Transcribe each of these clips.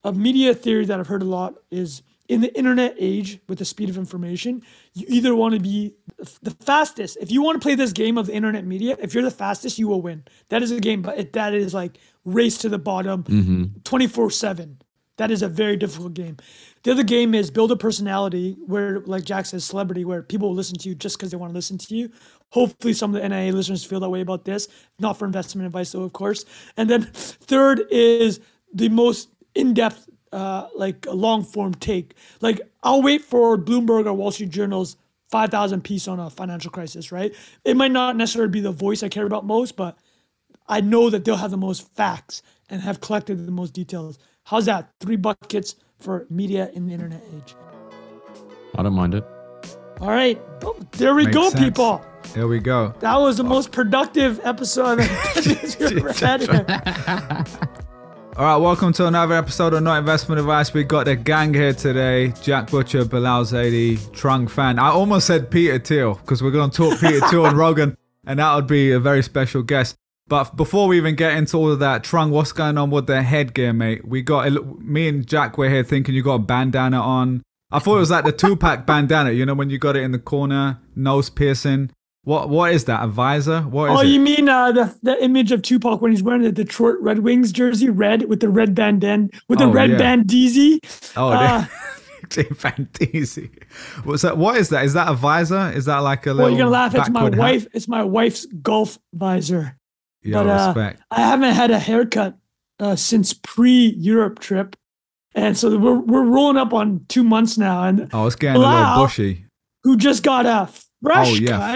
a media theory that I've heard a lot is in the internet age with the speed of information, you either want to be the fastest. If you want to play this game of the internet media, if you're the fastest, you will win. That is a game, but that is like race to the bottom 24/7. That is a very difficult game. The other game is build a personality where, like Jack says, celebrity, where people will listen to you just because they want to listen to you. Hopefully some of the NIA listeners feel that way about this. Not for investment advice, though, of course. And then third is the most in-depth, like a long-form take. Like I'll wait for Bloomberg or Wall Street Journal's 5,000 piece on a financial crisis, right? It might not necessarily be the voice I care about most, but I know that they'll have the most facts and have collected the most details. How's that? 3 buckets for media in the internet age. I don't mind it. All right. Oh, there we go, sense. People. There we go. That was the most productive episode I've ever had here. All right, welcome to another episode of Not Investment Advice. We got the gang here today. Jack Butcher, Bilal Zaidi Trung Phan. I almost said Peter Thiel because we're going to talk Peter Thiel and Rogan, and that would be a very special guest. But before we even get into all of that, Trung, what's going on with the headgear, mate? Me and Jack were here thinking you got a bandana on. I thought it was like the Tupac bandana, you know, when you got it in the corner, nose piercing. What is that? A visor? What is it? You mean the image of Tupac when he's wearing the Detroit Red Wings jersey, red with the red bandana, with the red bandeezy? Fantasy. What is that? Is that a visor? Is that like a little? Well, you're gonna laugh. It's my wife. Hat? It's my wife's golf visor. Yeah, respect. I haven't had a haircut since pre-Europe trip, and so we're rolling up on 2 months now. And it's getting a little bushy. Who just got a fresh? Cut.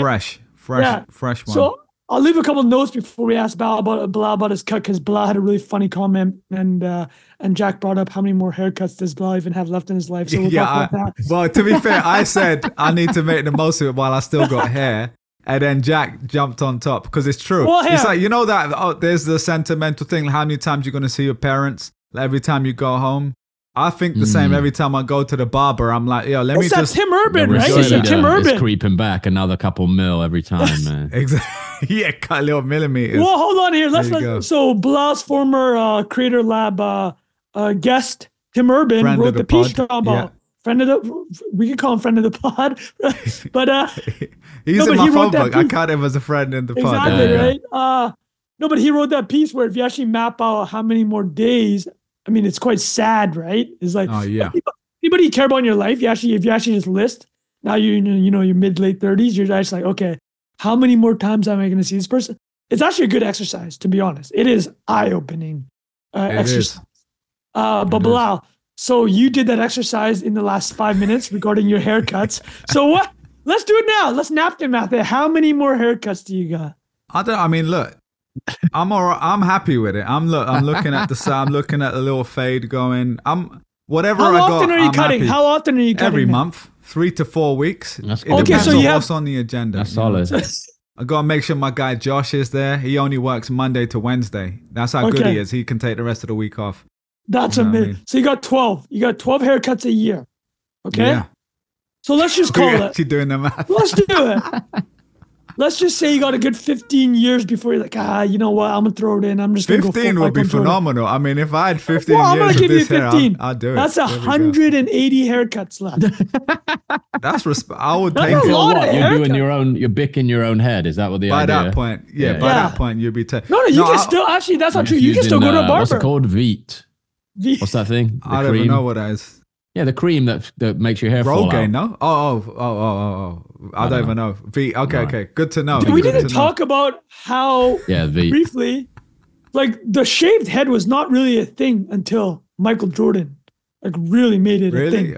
fresh one. So I'll leave a couple notes before we ask Bilal about his cut, because Bilal had a really funny comment, and Jack brought up how many more haircuts does Bilal even have left in his life. So we'll talk about that. Well, to be fair, I said I need to make the most of it while I still got hair. And then Jack jumped on top because it's true. Well, it's like, you know that there's the sentimental thing. How many times you're going to see your parents? Like every time you go home. I think the same every time I go to the barber. I'm like, let me just. Tim Urban, right? It's Tim Urban. It's creeping back another couple mil every time, man. Exactly. Yeah, cut little millimeters. Well, hold on here. So Bilal's former Creator Lab guest, Tim Urban, wrote the piece about. Yeah. We could call him friend of the pod, but he's in my phone book. I count him as a friend in the pod. Exactly, right? No, but he wrote that piece where if you actually map out how many more days, I mean, it's quite sad, right? It's like, anybody you care about in your life, if you actually just list, now you're your mid late 30s, you're just like, okay, how many more times am I going to see this person? It's actually a good exercise, to be honest. It is eye-opening exercise. But Bilal. So you did that exercise in the last 5 minutes regarding your haircuts. So what? Let's do it now. Let's napkin math it. How many more haircuts do you got? Look, I'm all right. I'm happy with it. I'm looking at the side. I'm looking at the little fade going. Whatever I got. How often are you cutting? How often are you cutting? Every month, 3 to 4 weeks. That's it depends on what's on the agenda. That's solid. I got to make sure my guy Josh is there. He only works Monday to Wednesday. That's how good he is. He can take the rest of the week off. That's amazing. So you got 12. You got 12 haircuts a year. Okay? Yeah. So let's just call it. Actually doing the math. Let's do it. Let's just say you got a good 15 years before you're like, you know what? I'm going to throw it in. I'm just going to go 15 would be phenomenal. I mean, if I had 15 years I'm gonna give you 15. I'll do it. That's 180 haircuts left. That's I would take it. You're doing your own, you're bicking your own head. Is that what the idea? By that point, by that point, you'd be No, you can still, actually, that's not true. You can still go to a barber. What's it called? Veet. What's that thing? I don't even know what that is. Yeah, the cream that makes your hair fall out. Rogaine, no? Oh. I don't even know. V. Okay. Good to know. We need to talk about how briefly, like the shaved head was not really a thing until Michael Jordan, like really made it a thing.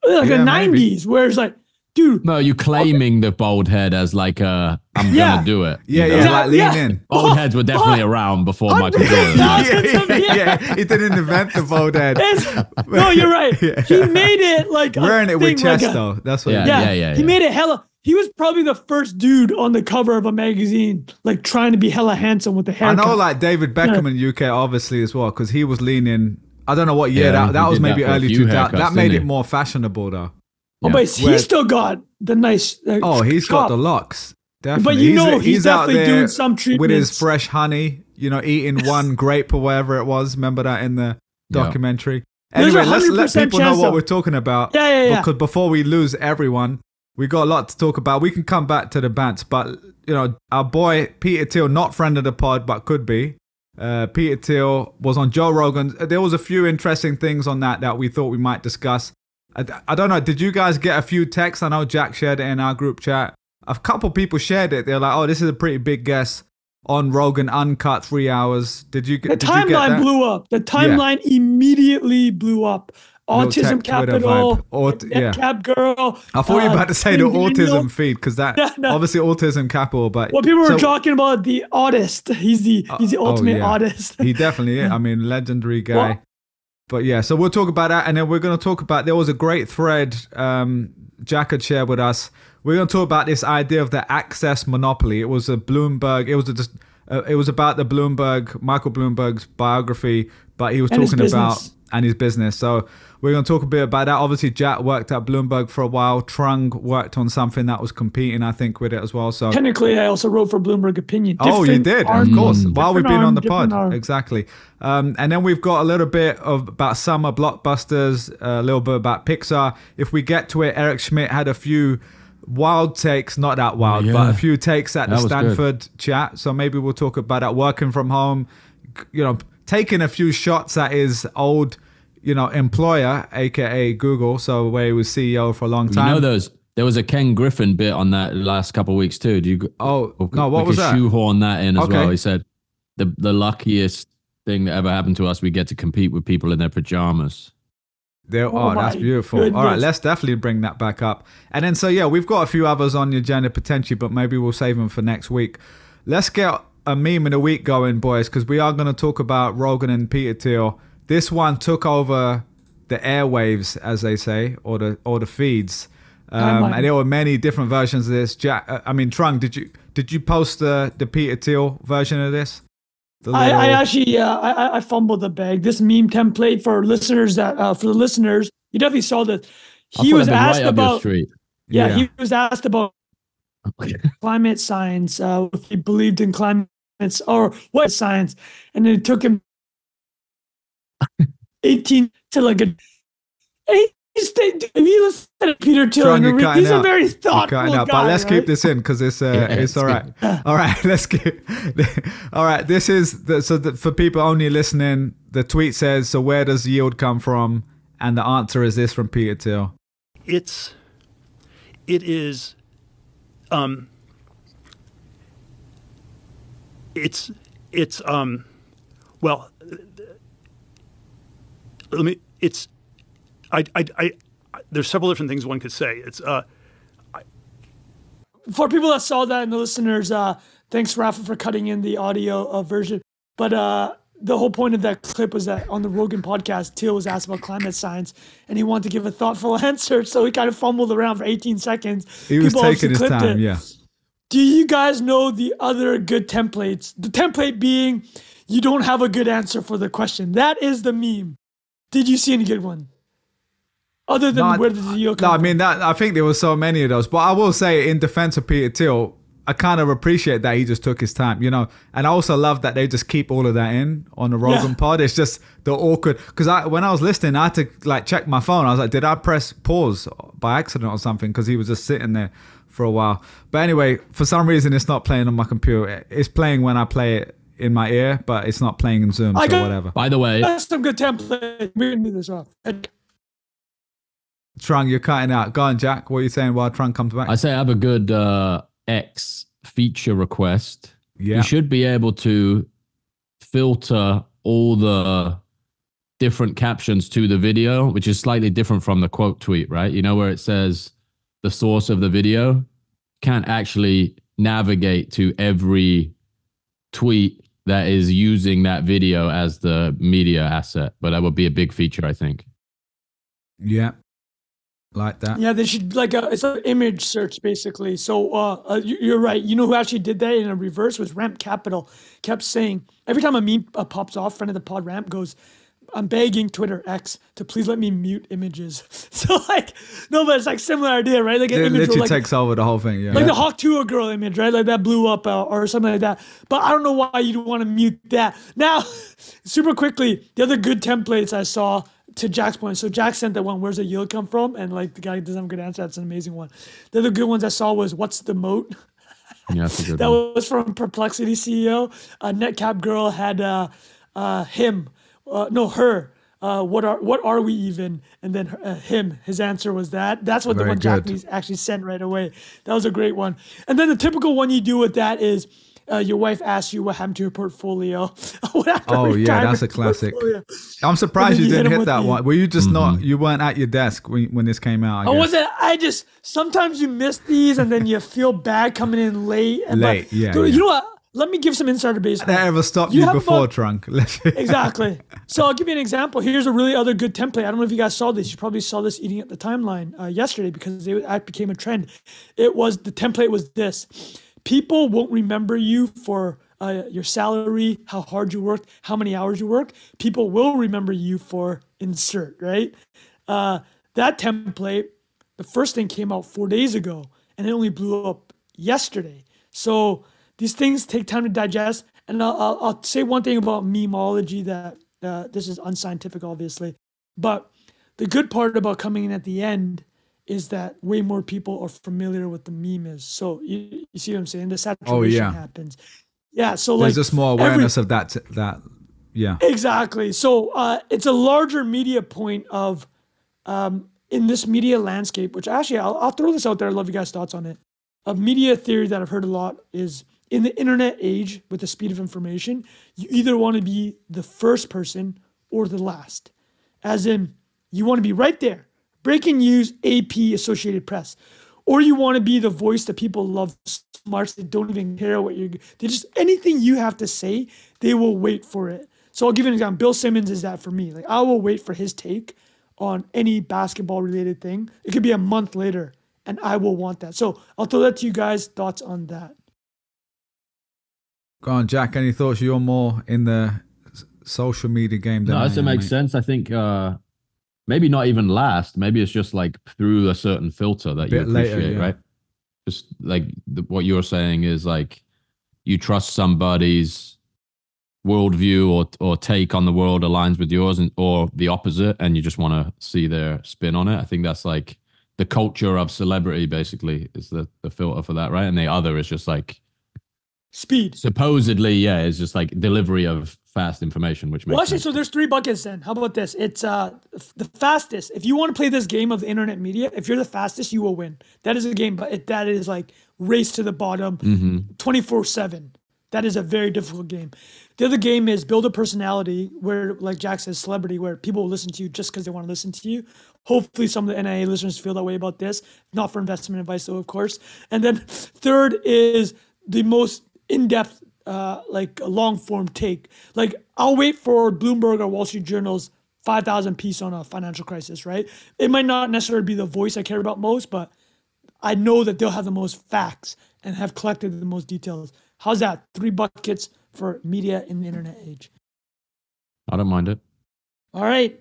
Like the 90s, where it's like, dude. No, you claiming the bald head as like I'm gonna do it. Like lean in. Bald heads were definitely around before Michael Jordan. He didn't invent the bald head. No, you're right. He made it like wearing it with chest though. That's what. He made it hella. He was probably the first dude on the cover of a magazine, like trying to be hella handsome with the haircut. I know, like David Beckham in UK, obviously as well, because he was leaning. I don't know what year that was. Maybe early 2000s. That made it more fashionable though. Oh, but he's still got the nice. He's got the locks. Definitely. But he's definitely doing some treatments with his fresh honey. Eating one grape or whatever it was. Remember that in the documentary. There's Anyway, let's let 100% people know chance what though. we're talking about. Yeah. Because before we lose everyone, we got a lot to talk about. We can come back to the bants, but you know, our boy Peter Thiel, not friend of the pod, but could be. Peter Thiel was on Joe Rogan. There was a few interesting things on that we thought we might discuss. I don't know. Did you guys get a few texts? I know Jack shared it in our group chat. A couple people shared it. They're like, "Oh, this is a pretty big guest on Rogan, uncut, 3 hours." Did you? The timeline blew up. The timeline immediately blew up. Autism Capital, Cab Girl. I thought you were about to say the autism feed because that obviously Autism Capital. But well, people were talking about the artist. He's the ultimate artist. He definitely is. I mean, legendary guy. Well, but yeah, so we'll talk about that, and then we're going to talk about. There was a great thread Jack had shared with us. We're going to talk about this idea of the access monopoly. It was a Bloomberg. It was about the Michael Bloomberg's biography, but he was talking about and his business. So we're going to talk a bit about that. Obviously, Jack worked at Bloomberg for a while. Trung worked on something that was competing, I think, with it as well. So technically, I also wrote for Bloomberg Opinion. Oh, you did, of course. While we've been on the pod, arm. exactly. And then we've got a little bit about summer blockbusters, a little bit about Pixar. If we get to it, Eric Schmidt had a few wild takes, not that wild, but a few takes at the Stanford chat. So maybe we'll talk about that. Working from home, you know, taking a few shots at his old, you know, employer, aka Google. So where he was CEO for a long time. You know, there was a Ken Griffin bit on that last couple of weeks too. Do you? Oh no, what was that? Shoehorn that in as well. He said the luckiest thing that ever happened to us, we get to compete with people in their pajamas. That's beautiful. Goodness. All right, let's definitely bring that back up. And then, so yeah, we've got a few others on the agenda potentially, but maybe we'll save them for next week. Let's get a meme of the week going, boys, because we are going to talk about Rogan and Peter Thiel. This one took over the airwaves, as they say, or the feeds. And there were many different versions of this. Trung, did you post the Peter Thiel version of this? I actually I fumbled the bag. This meme template for listeners for the listeners, you definitely saw that. He was asked about he was asked about climate science, if he believed in climate or what science, and it took him 18 to like a. If you listen to Peter Thiel, he's a very thoughtful guy. But let's keep this in because it's all right. All right, let's keep. All right, this is for people only listening. The tweet says, "So where does yield come from?" And the answer is this from Peter Thiel. It is. Well, there's several different things one could say. It's for people that saw that and the listeners, thanks Rafa for cutting in the audio version. But the whole point of that clip was that on the Rogan podcast, Thiel was asked about climate science and he wanted to give a thoughtful answer. So he kind of fumbled around for 18 seconds. He was taking his time, yeah. Do you guys know the other good templates? The template being you don't have a good answer for the question. That is the meme. Did you see any good one? Other than where did the yield come from? I think there were so many of those. But I will say, in defense of Peter Thiel, I kind of appreciate that he just took his time, you know. And I also love that they just keep all of that in on the Rogan pod. It's just the awkward, because when I was listening, I had to like check my phone. I was like, did I press pause by accident or something? Because he was just sitting there for a while. But anyway, for some reason, it's not playing on my computer. It's playing when I play it in my ear, but it's not playing in Zoom, so whatever. By the way, that's some good template. We can do this off. Trung, you're cutting out. Go on, Jack. What are you saying while Trung comes back? I say I have a good X feature request. Yeah. You should be able to filter all the different captions to the video, which is slightly different from the quote tweet, right? You know, where it says the source of the video. Can't actually navigate to every tweet that is using that video as the media asset, but that would be a big feature, I think. Yeah, like that. Yeah, they should it's an image search basically. So you're right. You know who actually did that in a reverse was Ramp Capital. Kept saying every time a meme pops off, friend of the pod Ramp goes, "I'm begging Twitter X to please let me mute images." So but it's like similar idea, right? Like an it image literally takes over the whole thing, yeah. Like the Hawk Tuah girl image, right? Like that blew up or something like that. But I don't know why you'd want to mute that. Now, super quickly, the other good templates I saw to Jack's point, so Jack sent that one, where's the yield come from? And like the guy doesn't have a good answer. That's an amazing one. The other good ones I saw was, what's the moat? Yeah, that's a good That one. was from Perplexity CEO. Netcap Girl had her. What are we even? And then him, his answer was that. That's what the Very one Jack good. actually sent right away. That was a great one. And then the typical one you do with that is your wife asks you what happened to your portfolio. What happened to Oh yeah, retirement that's a classic. portfolio? I'm surprised And then you you hit didn't him hit with that the- one. Were you just not? You weren't at your desk when this came out. I wasn't. Sometimes you miss these and then you feel bad coming in late. Late, yeah, Dude, yeah. You know what? Let me give some insider baseball. That ever stopped You you have before, about- Trunk? Exactly. So I'll give you an example. Here's a really other good template. I don't know if you guys saw this. You probably saw this eating at the timeline yesterday because it became a trend. The template was this: people won't remember you for your salary, how hard you worked, how many hours you work. People will remember you for insert, right? That template, the first thing came out 4 days ago, and it only blew up yesterday. So these things take time to digest. And I'll say one thing about memeology that this is unscientific, obviously. But the good part about coming in at the end is that way more people are familiar with the meme is. So you see what I'm saying? The saturation happens. Yeah, so There's like just more awareness of that. Yeah. Exactly. So it's a larger media point of in this media landscape, which actually I'll throw this out there. I'd love you guys' thoughts on it. A media theory that I've heard a lot is in the internet age with the speed of information, you either want to be the first person or the last. As in, you want to be right there. Breaking news, AP, Associated Press. Or you want to be the voice that people love so much they don't even care what they just, anything you have to say, they will wait for it. So I'll give you an example. Bill Simmons is that for me. Like I will wait for his take on any basketball related thing. It could be a month later and I will want that. So I'll throw that to you guys. Thoughts on that? Go on, Jack. Any thoughts? You're more in the social media game than No, I that am, makes mate. sense. I think maybe not even last. Maybe it's just like through a certain filter that you Bit later, appreciate, yeah. right? Just like what you're saying is like you trust somebody's worldview or take on the world aligns with yours, or the opposite, and you just want to see their spin on it. I think that's like the culture of celebrity, basically, is the filter for that, right? And the other is just like Speed. supposedly, yeah, it's just like delivery of fast information, which makes Well, actually, sense. so there's three buckets then. How about this? It's the fastest. If you want to play this game of the internet media, if you're the fastest, you will win. That is a game, but that is like race to the bottom, 24/7. That is a very difficult game. The other game is build a personality where, like Jack says, celebrity, where people will listen to you just because they want to listen to you. Hopefully some of the NIA listeners feel that way about this. Not for investment advice, though, of course. And then third is the most in-depth, like a long-form take. Like I'll wait for Bloomberg or Wall Street Journal's 5,000 piece on a financial crisis, right? It might not necessarily be the voice I care about most, but I know that they'll have the most facts and have collected the most details. How's that? 3 buckets for media in the internet age. I don't mind it. All right.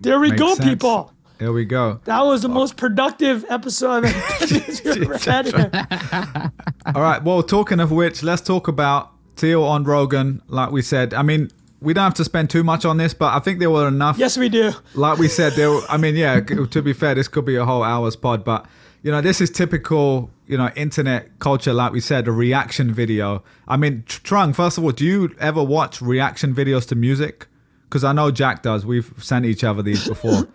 There we Makes go, sense. people. Here we go. That was the most productive episode I've ever had here. All right. Well, talking of which, let's talk about Thiel on Rogan. Like we said, I mean, we don't have to spend too much on this, but I think there were enough. Yes, we do. Like we said, I mean, yeah, to be fair, this could be a whole hour's pod, but, you know, this is typical, you know, internet culture. Like we said, a reaction video. I mean, Trung, first of all, do you ever watch reaction videos to music? Because I know Jack does. We've sent each other these before.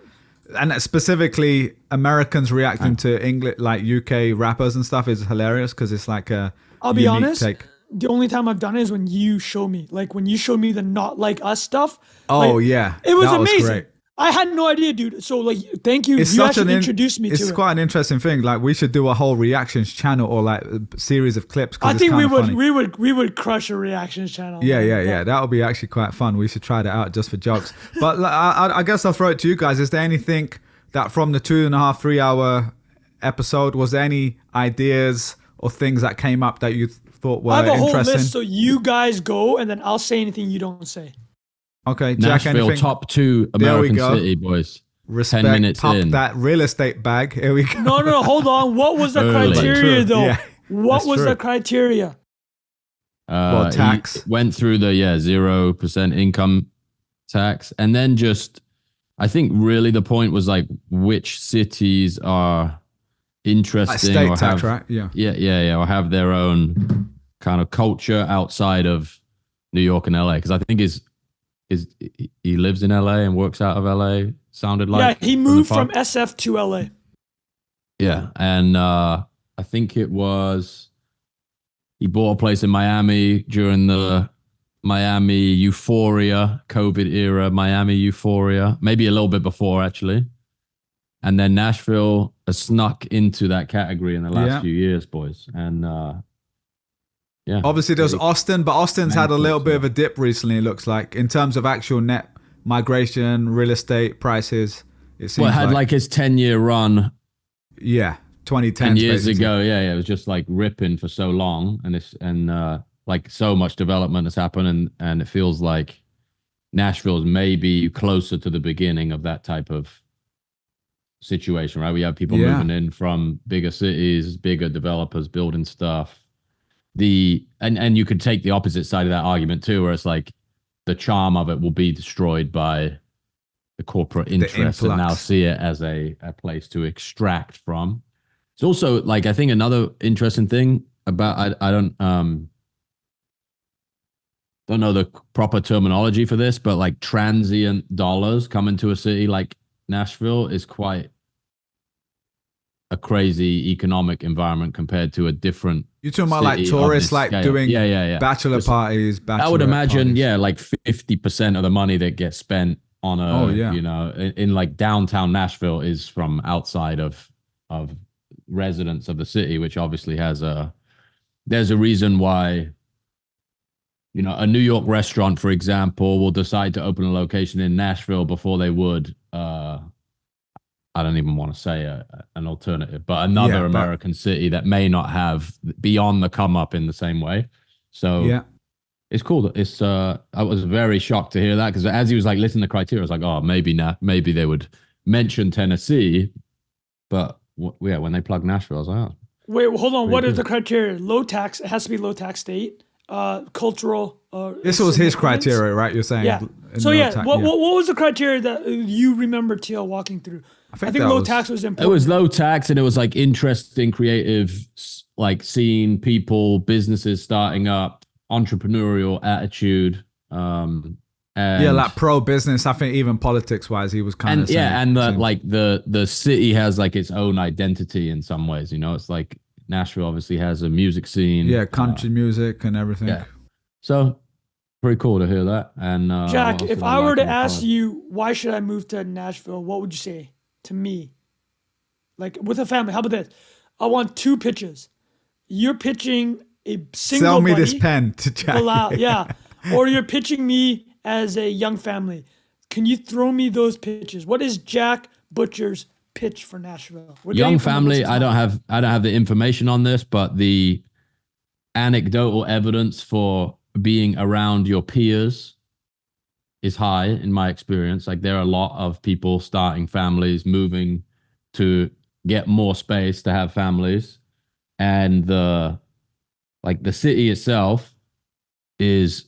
And specifically, Americans reacting to English, like UK rappers and stuff, is hilarious because it's like a I'll be unique honest. take. The only time I've done it is when you show me. Like when you showed me the not like us stuff. Oh, like, yeah. It was That amazing. great. I had no idea, dude. So like, thank you. It's You such actually an introduced me to It's it. quite an interesting thing. Like we should do a whole reactions channel or like a series of clips. 'Cause I it's think kinda funny. we would crush a reactions channel. Yeah. That would be actually quite fun. We should try that out just for jokes. But I guess I'll throw it to you guys. Is there anything that from the 2.5, 3 hour episode, was there any ideas or things that came up that you thought were I have a whole interesting? list, so you guys go, and then I'll say anything you don't say. Okay, Jack, Nashville, anything? top 2 There we American go. city, boys. Respect, 10 minutes pop in. that real estate bag. Here we go. No, hold on. What was the Early. criteria, True, though? yeah. What That's was true. the criteria? Well, tax. He went through the 0% income tax, and then just I think really the point was like which cities are interesting state or tax, have, right? Yeah. or have their own kind of culture outside of New York and LA. Because I think he lives in LA and works out of LA. Sounded like he moved from SF to LA. Yeah, and I think it was he bought a place in Miami during the Miami euphoria, COVID era, Miami euphoria, maybe a little bit before actually. And then Nashville has snuck into that category in the last few years, boys. And yeah. Obviously there's Austin, but Austin's had a little bit of a dip recently, it looks like, in terms of actual net migration, real estate prices. It seems it had like his 10-year run. Yeah. 2010 10 years ago. Yeah. It was just like ripping for so long. And like so much development has happened. And it feels like Nashville's maybe closer to the beginning of that type of situation, right? We have people moving in from bigger cities, bigger developers building stuff. And you could take the opposite side of that argument too, where it's like the charm of it will be destroyed by the corporate interests and now see it as a place to extract from. It's also like, I think another interesting thing about, I don't know the proper terminology for this, but like transient dollars coming to a city like Nashville is quite a crazy economic environment compared to a different. You're talking about like tourists, like doing bachelor parties. I would imagine, like 50% of the money that gets spent on in like downtown Nashville is from outside of residents of the city, which obviously there's a reason why. A New York restaurant, for example, will decide to open a location in Nashville before they would, I don't even want to say an alternative, but another American city that may not have beyond the come up in the same way. So it's cool. I was very shocked to hear that, because as he was like listing the criteria, I was like, oh, maybe they would mention Tennessee, but when they plug Nashville, I was like, oh. Wait, hold on. What are the criteria? Low tax. It has to be low tax state. Cultural. This was his criteria, right? You're saying. Yeah. So what was the criteria that you remember Thiel walking through? I think low tax was important. It was low tax, and it was like interesting, creative, like seeing people, businesses starting up, entrepreneurial attitude. And like pro business. I think even politics wise, he was kind of saying, the city has like its own identity in some ways. It's like Nashville obviously has a music scene. Yeah, country music and everything. Yeah. So pretty cool to hear that. And Jack, if I were to ask you, why should I move to Nashville? What would you say to me? Like with a family, how about this? I want 2 pitches. You're pitching a single Sell me buddy, this pen to Jack. Yeah. Or you're pitching me as a young family. Can you throw me those pitches? What is Jack Butcher's pitch for Nashville? Young family, I don't have the information on this, but the anecdotal evidence for being around your peers is high in my experience. Like there are a lot of people starting families, moving to get more space to have families, and the city itself is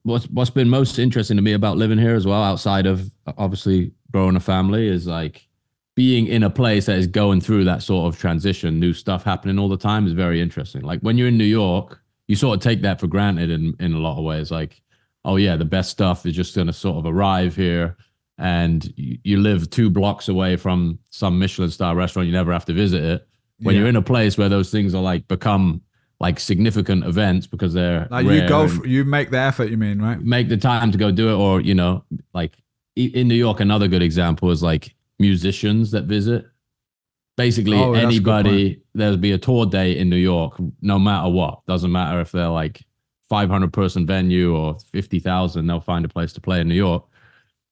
what's been most interesting to me about living here as well, outside of obviously growing a family, is like being in a place that is going through that sort of transition. New stuff happening all the time is very interesting. Like when you're in New York, you sort of take that for granted in a lot of ways. Like, oh yeah, the best stuff is just going to sort of arrive here, and you live 2 blocks away from some Michelin star restaurant. You never have to visit it. When you're in a place where those things are like become like significant events because they're like you make the effort, you mean, right? Make the time to go do it. Or, like in New York, another good example is like musicians that visit. Basically anybody, there'll be a tour date in New York, no matter what. Doesn't matter if they're like 500 person venue or 50,000, they'll find a place to play in New York.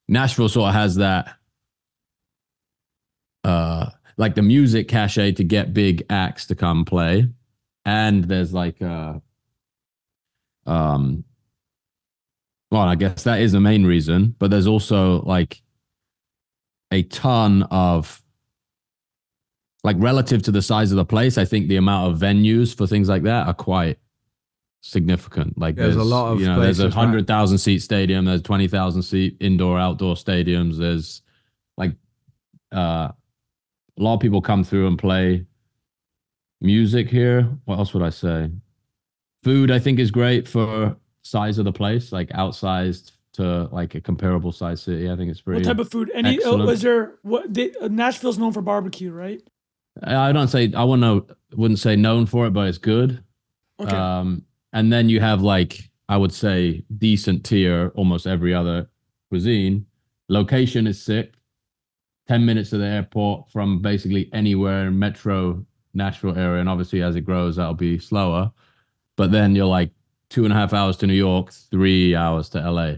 Nashville sort of has that, like the music cachet to get big acts to come play. And there's like, well, I guess that is the main reason, but there's also like a ton of, like relative to the size of the place, I think the amount of venues for things like that are quite significant. Like there's a lot of places, there's a 100,000 seat stadium, there's 20,000 seat indoor outdoor stadiums, there's a lot of people come through and play music here. What else would I say? Food, I think, is great for size of the place, like outsized to like a comparable size city. I think it's pretty. What type of food? Was there Nashville's known for barbecue, right? I wouldn't say known for it, but it's good. Okay. And then you have like, I would say decent tier, almost every other cuisine. Location is sick. 10 minutes to the airport from basically anywhere in metro Nashville area. And obviously as it grows, that'll be slower. But then you're like 2.5 hours to New York, 3 hours to LA.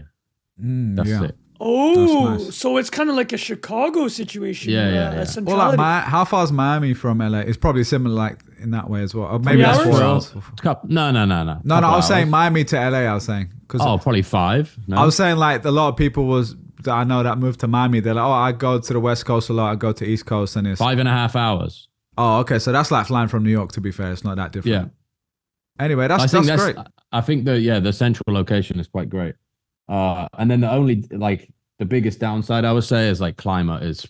That's it. Oh, nice. So it's kind of like a Chicago situation. Yeah. Well, like how far is Miami from LA? It's probably similar, like in that way as well. Or maybe that's 4 hours. No. No, I was saying Miami to LA. I was saying probably 5. No? I was saying like a lot of people that I know that moved to Miami. They're like, I go to the West Coast a lot. I go to East Coast, and it's 5.5 hours. Oh, okay. So that's like flying from New York. To be fair, it's not that different. Yeah. Anyway, that's great. I think the central location is quite great. And then the biggest downside I would say is like climate is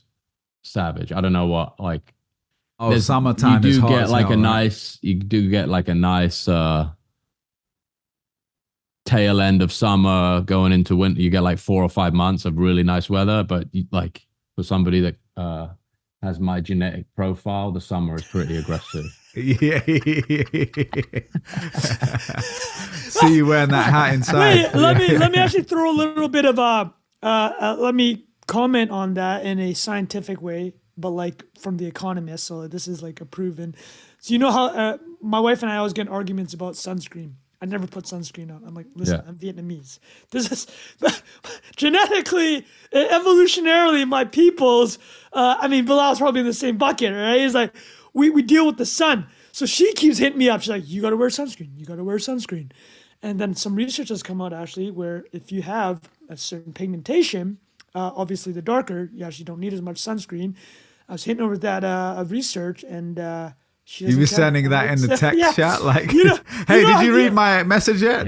savage. I don't know what like. Oh, summertime. You do get like a nice. You do get like a nice tail end of summer going into winter. You get like 4 or 5 months of really nice weather, but like for somebody that has my genetic profile, the summer is pretty aggressive. Yeah. See you wearing that hat inside. Wait, let me actually throw a little bit of let me comment on that in a scientific way, but like from The Economist. So this is like a proven. So you know how my wife and I always get in arguments about sunscreen. I never put sunscreen on. I'm like, listen, I'm Vietnamese. This is genetically, evolutionarily, my people's. Bilal's probably in the same bucket, right? He's like, we deal with the sun. So she keeps hitting me up. She's like, you got to wear sunscreen. You got to wear sunscreen. And then some research has come out actually where if you have a certain pigmentation, obviously the darker, you actually don't need as much sunscreen. I was hitting over that research and you be sending that in the text chat like, hey, did you read my message yet?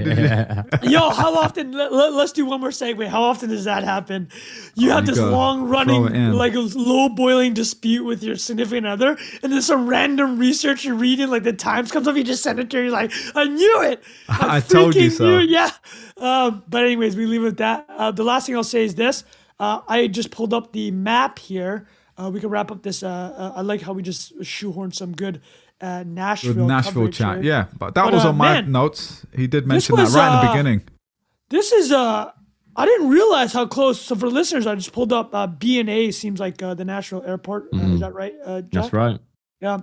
Yo, how often, let's do one more segue. How often does that happen? You have this long running, like a low boiling dispute with your significant other, and then some random research you're reading, like the Times comes up, you just send it to her, you're like, I knew it. I told you so. Yeah. But anyways, we leave it at that. The last thing I'll say is this. I just pulled up the map here. We can wrap up this. I like how we just shoehorned some good Nashville chat. Here. Yeah, but that was on my notes. He did mention that right in the beginning. This is I didn't realize how close. So for listeners, I just pulled up B&A. Seems like the Nashville airport. Is that right, Jack? That's right. Yeah.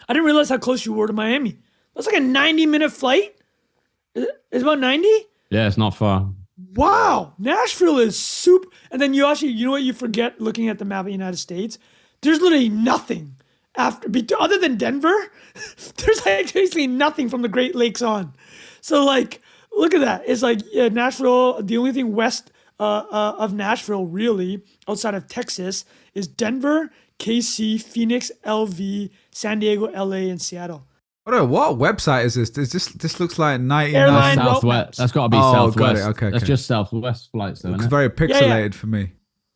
I didn't realize how close you were to Miami. That's like a 90-minute flight. It's about 90. Yeah, it's not far. Wow, Nashville is super. And then you know what you forget looking at the map of the United States? There's literally nothing other than Denver. There's like basically nothing from the Great Lakes on. So like, look at that. It's like Nashville. The only thing west of Nashville, really, outside of Texas, is Denver, KC, Phoenix, LV, San Diego, LA, and Seattle. What website is this? This looks like 99 Southwest. That's got to be Southwest. Got it. Okay, that's just Southwest flights, though. It's very pixelated for me.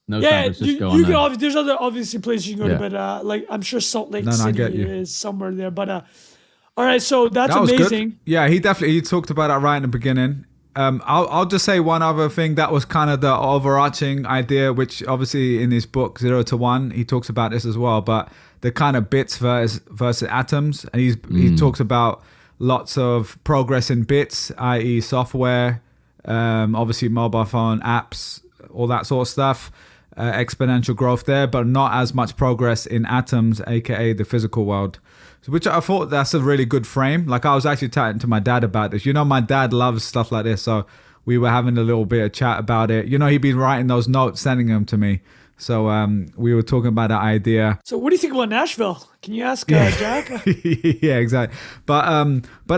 No, there's other obviously places you can go to, but like I'm sure Salt Lake City is somewhere there. But all right, so that's amazing. Good. Yeah, he talked about that right in the beginning. I'll just say one other thing that was kind of the overarching idea, which obviously in his book 0 to 1 he talks about this as well, but the kind of bits versus atoms, and he talks about lots of progress in bits, i.e. software, obviously mobile phone apps, all that sort of stuff, exponential growth there, but not as much progress in atoms, aka the physical world. Which I thought that's a really good frame. Like I was actually chatting to my dad about this. My dad loves stuff like this, so we were having a little bit of chat about it. He'd been writing those notes, sending them to me. So we were talking about that idea. So what do you think about Nashville? Can you ask Jack? Yeah, exactly. But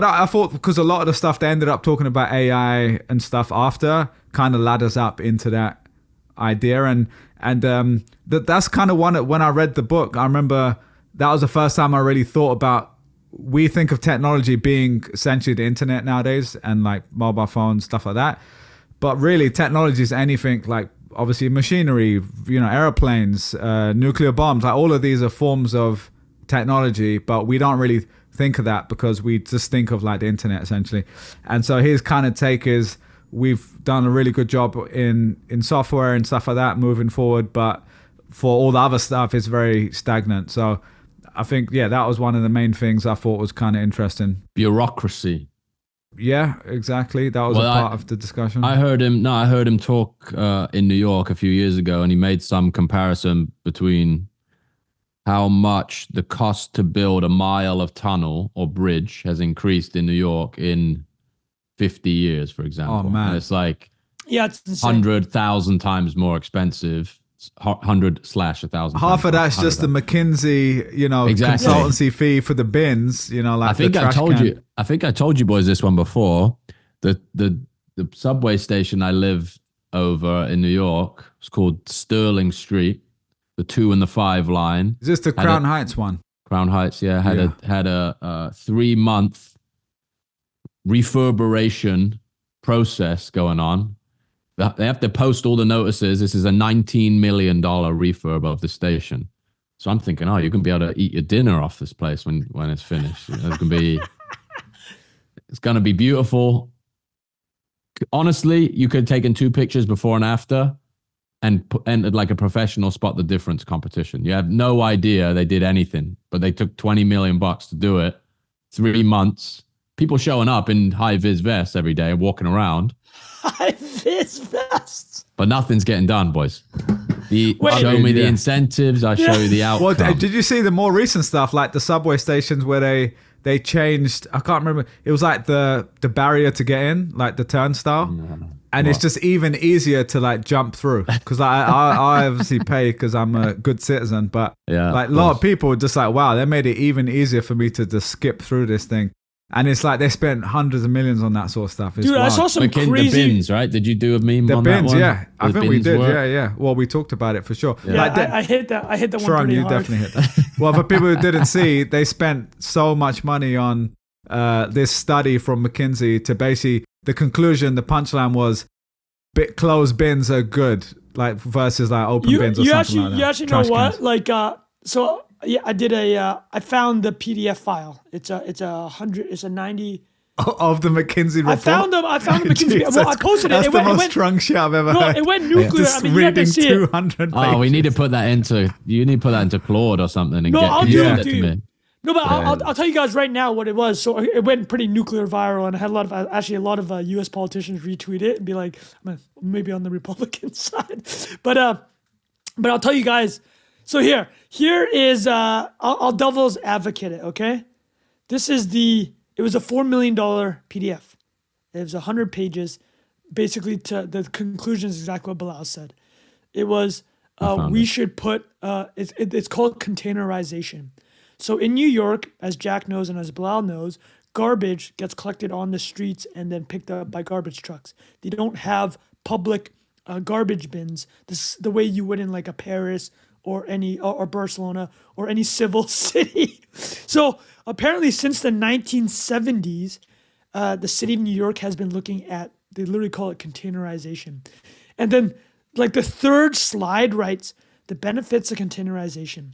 I thought because a lot of the stuff they ended up talking about AI and stuff after kind of led us up into that idea, and that's kind of one. When I read the book, I remember that was the first time I really thought about. We think of technology being essentially the internet nowadays and like mobile phones, stuff like that. But really, technology is anything like obviously machinery, airplanes, nuclear bombs. Like all of these are forms of technology, but we don't really think of that because we just think of like the internet essentially. And so his kind of take is we've done a really good job in software and stuff like that moving forward, but for all the other stuff it's very stagnant. So I think that was one of the main things I thought was kind of interesting. Bureaucracy. Yeah, exactly. That was a part of the discussion. I heard him talk in New York a few years ago, and he made some comparison between how much the cost to build a mile of tunnel or bridge has increased in New York in 50 years, for example. Oh, man. And it's like it's 100,000 times more expensive. 100/1,000. Half of that's just the McKinsey, exactly. consultancy fee for the bins, like I think the I trash told can. you. I think I told you boys this one before. The subway station I live over in New York was called Sterling Street, the 2 and the 5 line. Is this the Crown Heights one? Crown Heights, yeah, had a 3-month refurbishment process going on. They have to post all the notices. This is a $19 million refurb of the station. So I'm thinking, you're going to be able to eat your dinner off this place when it's finished. It's going to be beautiful. Honestly, you could have taken 2 pictures before and after and entered like a professional spot the difference competition. You have no idea they did anything, but they took $20 million to do it. 3 months. People showing up in high-vis vests every day, walking around. High-vis vests. But nothing's getting done, boys. Show me the incentives. I show you the outcome. Well, did you see the more recent stuff, like the subway stations where they changed? I can't remember. It was like the barrier to get in, like the turnstile, and it's just even easier to like jump through. Because I obviously pay because I'm a good citizen, but like a lot of people just like, wow, they made it even easier for me to just skip through this thing. And it's like they spent hundreds of millions on that sort of stuff. It's Dude, wild. I saw some crazy... The bins, right? Did you do a meme on bins, that one? Yeah. I think we did. Work? Yeah. Well, we talked about it for sure. Yeah, like I hit that one pretty hard. You definitely hit that. Well, for people who didn't see, they spent so much money on this study from McKinsey to basically, the conclusion, the punchline was closed bins are good, like versus like open bins or something like that. You actually know what? Like, so... Yeah, I found the PDF file. It's a 90 of the McKinsey report. I found the McKinsey. Well, I posted it. That's the most drunk shit I've ever heard. It went nuclear. Just I mean, you have to reading see 200 pages. Oh, we need to put that into Claude or something and I'll get do it it, to dude. me. No, but I'll tell you guys right now what it was. So it went pretty nuclear viral, and I had a lot of U.S. politicians retweet it and be like, maybe on the Republican side, but I'll tell you guys. So here is, I'll devil's advocate it, okay? It was a $4 million PDF. It was 100 pages. Basically, the conclusion is exactly what Bilal said. It was, we should put, it's called containerization. So in New York, as Jack knows and as Bilal knows, garbage gets collected on the streets and then picked up by garbage trucks. They don't have public garbage bins the way you would in like a Paris or Barcelona or any civil city. So apparently since the 1970s, the city of New York has been looking at, they literally call it containerization. And then like the third slide writes, the benefits of containerization: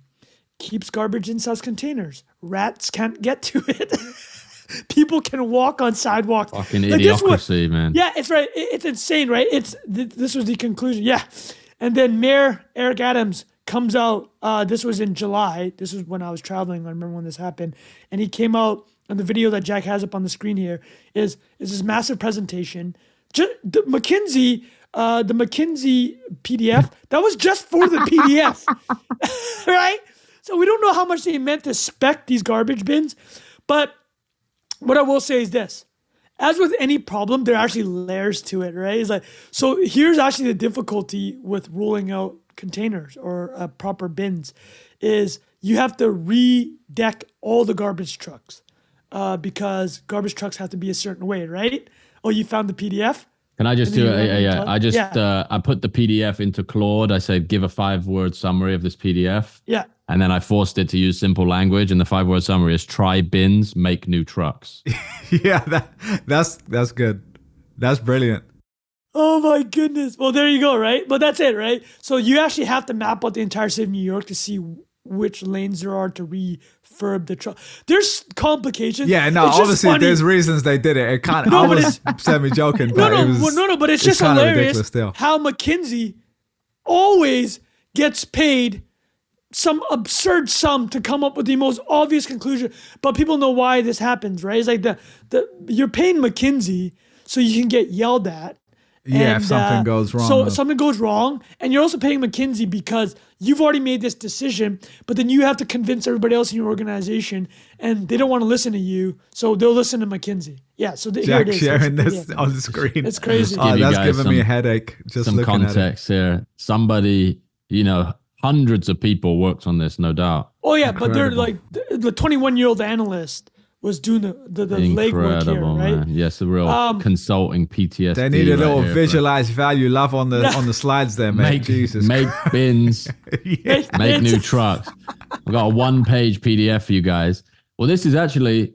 keeps garbage inside containers. Rats can't get to it. People can walk on sidewalks. Fucking idiocracy, man. Yeah, it's right. It's insane, right? This was the conclusion. Yeah. And then Mayor Eric Adams comes out, this was in July. This was when I was traveling. I remember when this happened. And he came out, and the video that Jack has up on the screen here is this massive presentation. The McKinsey PDF, that was just for the PDF, right? So we don't know how much they meant to spec these garbage bins. But what I will say is this. As with any problem, there are actually layers to it, right? It's like, so here's actually the difficulty with rolling out containers or proper bins is you have to redeck all the garbage trucks because garbage trucks have to be a certain way, right? Oh, you found the PDF? Can I just do it? Yeah. I put the PDF into Claude. I said, give a 5-word summary of this PDF. Yeah. And then I forced it to use simple language. And the 5-word summary is try bins, make new trucks. Yeah, that's good. That's brilliant. Oh my goodness. Well, there you go, right? But that's it, right? So you actually have to map out the entire city of New York to see which lanes there are to refurb the truck. There's complications. Yeah, no, It's just obviously funny. there's reasons they did it. It can't. No, I but was semi-joking, but it was no, but it's just kind of hilarious ridiculous still. how McKinsey always gets paid some absurd sum to come up with the most obvious conclusion, but people know why this happens, right? It's like you're paying McKinsey so you can get yelled at. Yeah, if something goes wrong. So something goes wrong, and you're also paying McKinsey because you've already made this decision, but then you have to convince everybody else in your organization, and they don't want to listen to you, so they'll listen to McKinsey. Yeah, so here Jack it is. sharing this on the screen. It's crazy. Oh, Give you that's guys giving me a headache just some looking at it. context here. Somebody, hundreds of people worked on this, no doubt. Oh yeah, but they're Incredible. like the 21-year-old analyst was doing the legwork here, Incredible, right? man. Yes, a real consulting PTSD. They need a little right here, visualized value love on the slides there, mate. Jesus. Make bins, Yeah. make new trucks. I've got a one-page PDF for you guys. Well, this is actually,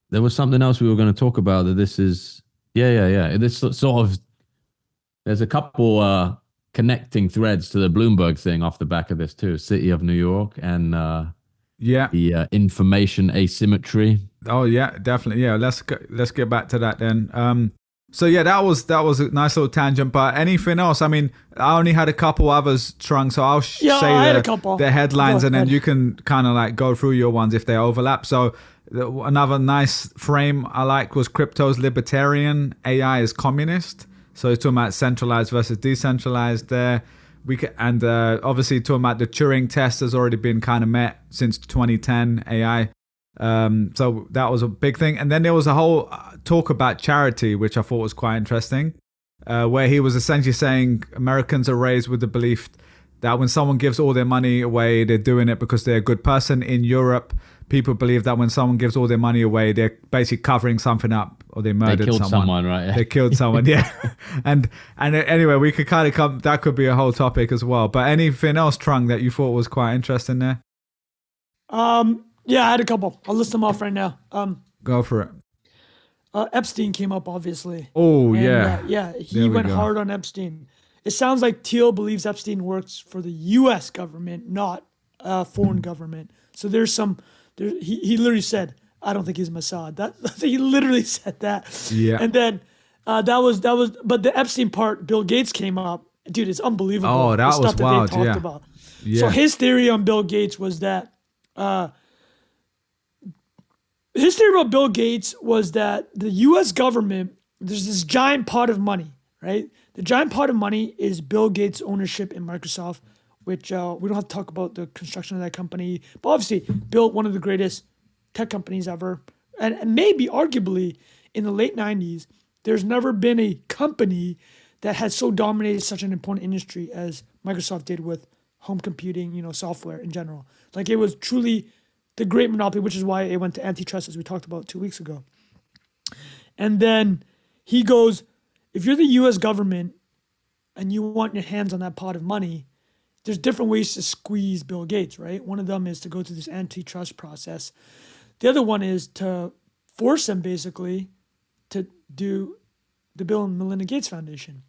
there was something else we were going to talk about that this is, yeah. This sort of, there's a couple connecting threads to the Bloomberg thing off the back of this too. City of New York and Yeah. the information asymmetry. Oh yeah, definitely. Yeah, let's get back to that then. So yeah, that was a nice little tangent. But anything else? I mean, I only had a couple others, Trung. So I'll say I had a couple. the headlines, Go and then ahead. you can kind of like go through your ones if they overlap. So another nice frame I like was crypto's libertarian, AI is communist. So it's talking about centralized versus decentralized there. Obviously talking about the Turing test has already been kind of met since 2010 AI. So that was a big thing. And then there was a whole talk about charity, which I thought was quite interesting, where he was essentially saying Americans are raised with the belief that when someone gives all their money away, they're doing it because they're a good person. In Europe, people believe that when someone gives all their money away, they're basically covering something up, or they murdered They killed someone. someone, right? They killed someone, yeah. and anyway, we could kind of come. That could be a whole topic as well. But anything else, Trung, that you thought was quite interesting there? Yeah, I had a couple. I'll list them off right now. Go for it. Epstein came up, obviously. Oh, And, yeah. He There we went go. hard on Epstein. It sounds like Thiel believes Epstein works for the U.S. government, not a foreign government. So he literally said, "I don't think he's Mossad." He literally said that. Yeah. And then that was. But the Epstein part, Bill Gates came up. Dude, it's unbelievable. Oh, that the was stuff wild, that they talked yeah. about. Yeah. So his theory on Bill Gates was that. His theory about Bill Gates was that the U.S. government, there's this giant pot of money, right? The giant pot of money is Bill Gates' ownership in Microsoft, which we don't have to talk about the construction of that company, but obviously built one of the greatest tech companies ever. And maybe, arguably, in the late 90s, there's never been a company that has so dominated such an important industry as Microsoft did with home computing, software in general. Like, it was truly the great monopoly, which is why it went to antitrust, as we talked about 2 weeks ago. And then he goes, if you're the U.S. government and you want your hands on that pot of money, there's different ways to squeeze Bill Gates, right? One of them is to go through this antitrust process. The other one is to force him, basically, to do the Bill and Melinda Gates Foundation.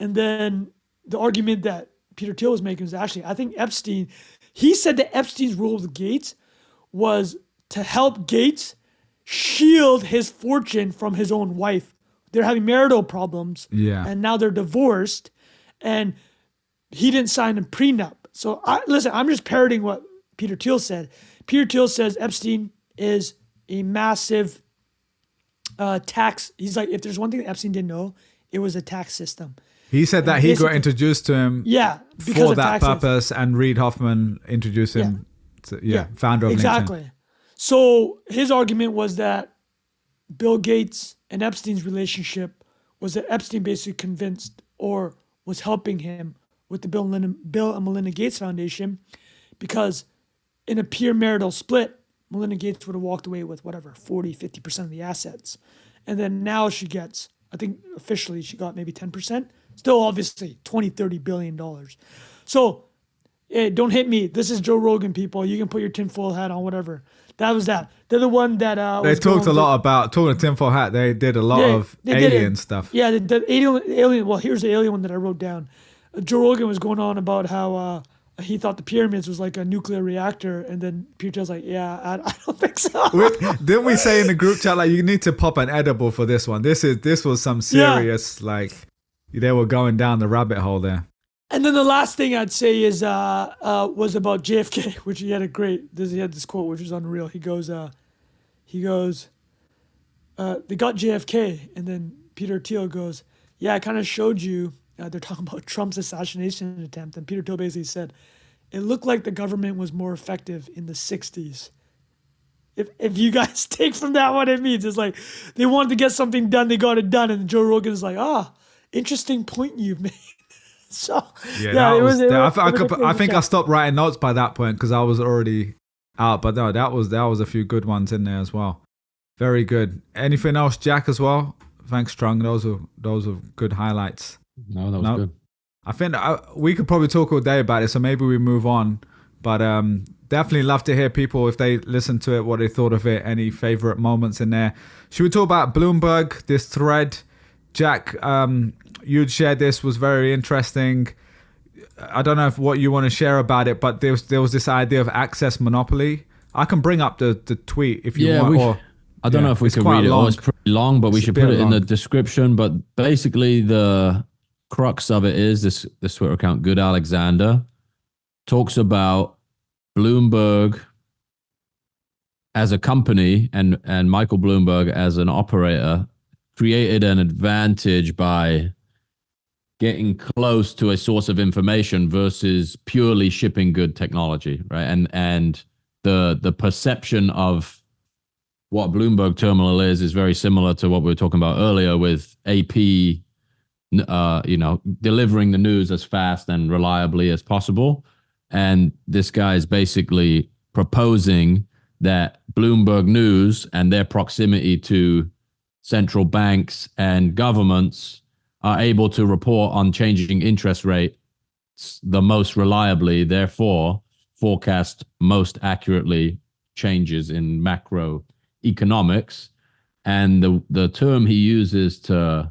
And then the argument that Peter Thiel was making was actually, I think he said that Epstein's role with Gates was to help Gates shield his fortune from his own wife. They're having marital problems, and now they're divorced, and he didn't sign a prenup. So listen, I'm just parroting what Peter Thiel said. Peter Thiel says Epstein is a massive tax. He's like, if there's one thing that Epstein didn't know, it was a tax system. He said that he got introduced to him because for of that taxes. purpose, and Reid Hoffman introduced him founder of LinkedIn. Exactly. So his argument was that Bill Gates and Epstein's relationship was that Epstein basically convinced or was helping him with the Bill and Melinda Gates Foundation, because in a pure marital split, Melinda Gates would have walked away with whatever, 40, 50% of the assets. And then now she gets, I think officially she got maybe 10%. Still obviously $20, $30 billion. So Hey, don't hit me. This is Joe Rogan, people. You can put your tinfoil hat on, whatever. That was that. They're the one that They was talked a going lot about talking to tinfoil hat. They did a lot of they did alien it. stuff. Yeah, the alien. Well, here's the alien one that I wrote down. Joe Rogan was going on about how he thought the pyramids was like a nuclear reactor, and then Peter Thiel's like, yeah, I don't think so. Didn't we say in the group chat like you need to pop an edible for this one? This was some serious like they were going down the rabbit hole there. And then the last thing I'd say is was about JFK, which he had he had this quote which was unreal. He goes, they got JFK, and then Peter Thiel goes, yeah, I kind of showed you. They're talking about Trump's assassination attempt, and Peter Thiel basically said, it looked like the government was more effective in the 60s. If you guys take from that what it means, it's like they wanted to get something done, they got it done, and Joe Rogan is like, interesting point you've made. So I think I stopped writing notes by that point because I was already out. But no, that was a few good ones in there as well. Very good. Anything else, Jack, as well? Thanks, Trung. Those are good highlights. No, that was good. I think we could probably talk all day about it, so maybe we move on. But definitely love to hear people, if they listen to it, what they thought of it, any favorite moments in there. Should we talk about Bloomberg, this thread? Jack, you'd shared this, was very interesting. I don't know what you want to share about it, but there was this idea of access monopoly. I can bring up the tweet if you want. I don't know if we can read it. Oh, it's pretty long, but we should put it in the description. But basically, the crux of it is this Twitter account, Good Alexander, talks about Bloomberg as a company and Michael Bloomberg as an operator created an advantage by getting close to a source of information versus purely shipping good technology, right? And the perception of what Bloomberg Terminal is very similar to what we were talking about earlier with AP, delivering the news as fast and reliably as possible. And this guy is basically proposing that Bloomberg News and their proximity to central banks and governments are able to report on changing interest rates the most reliably, therefore forecast most accurately changes in macroeconomics. And the term he uses to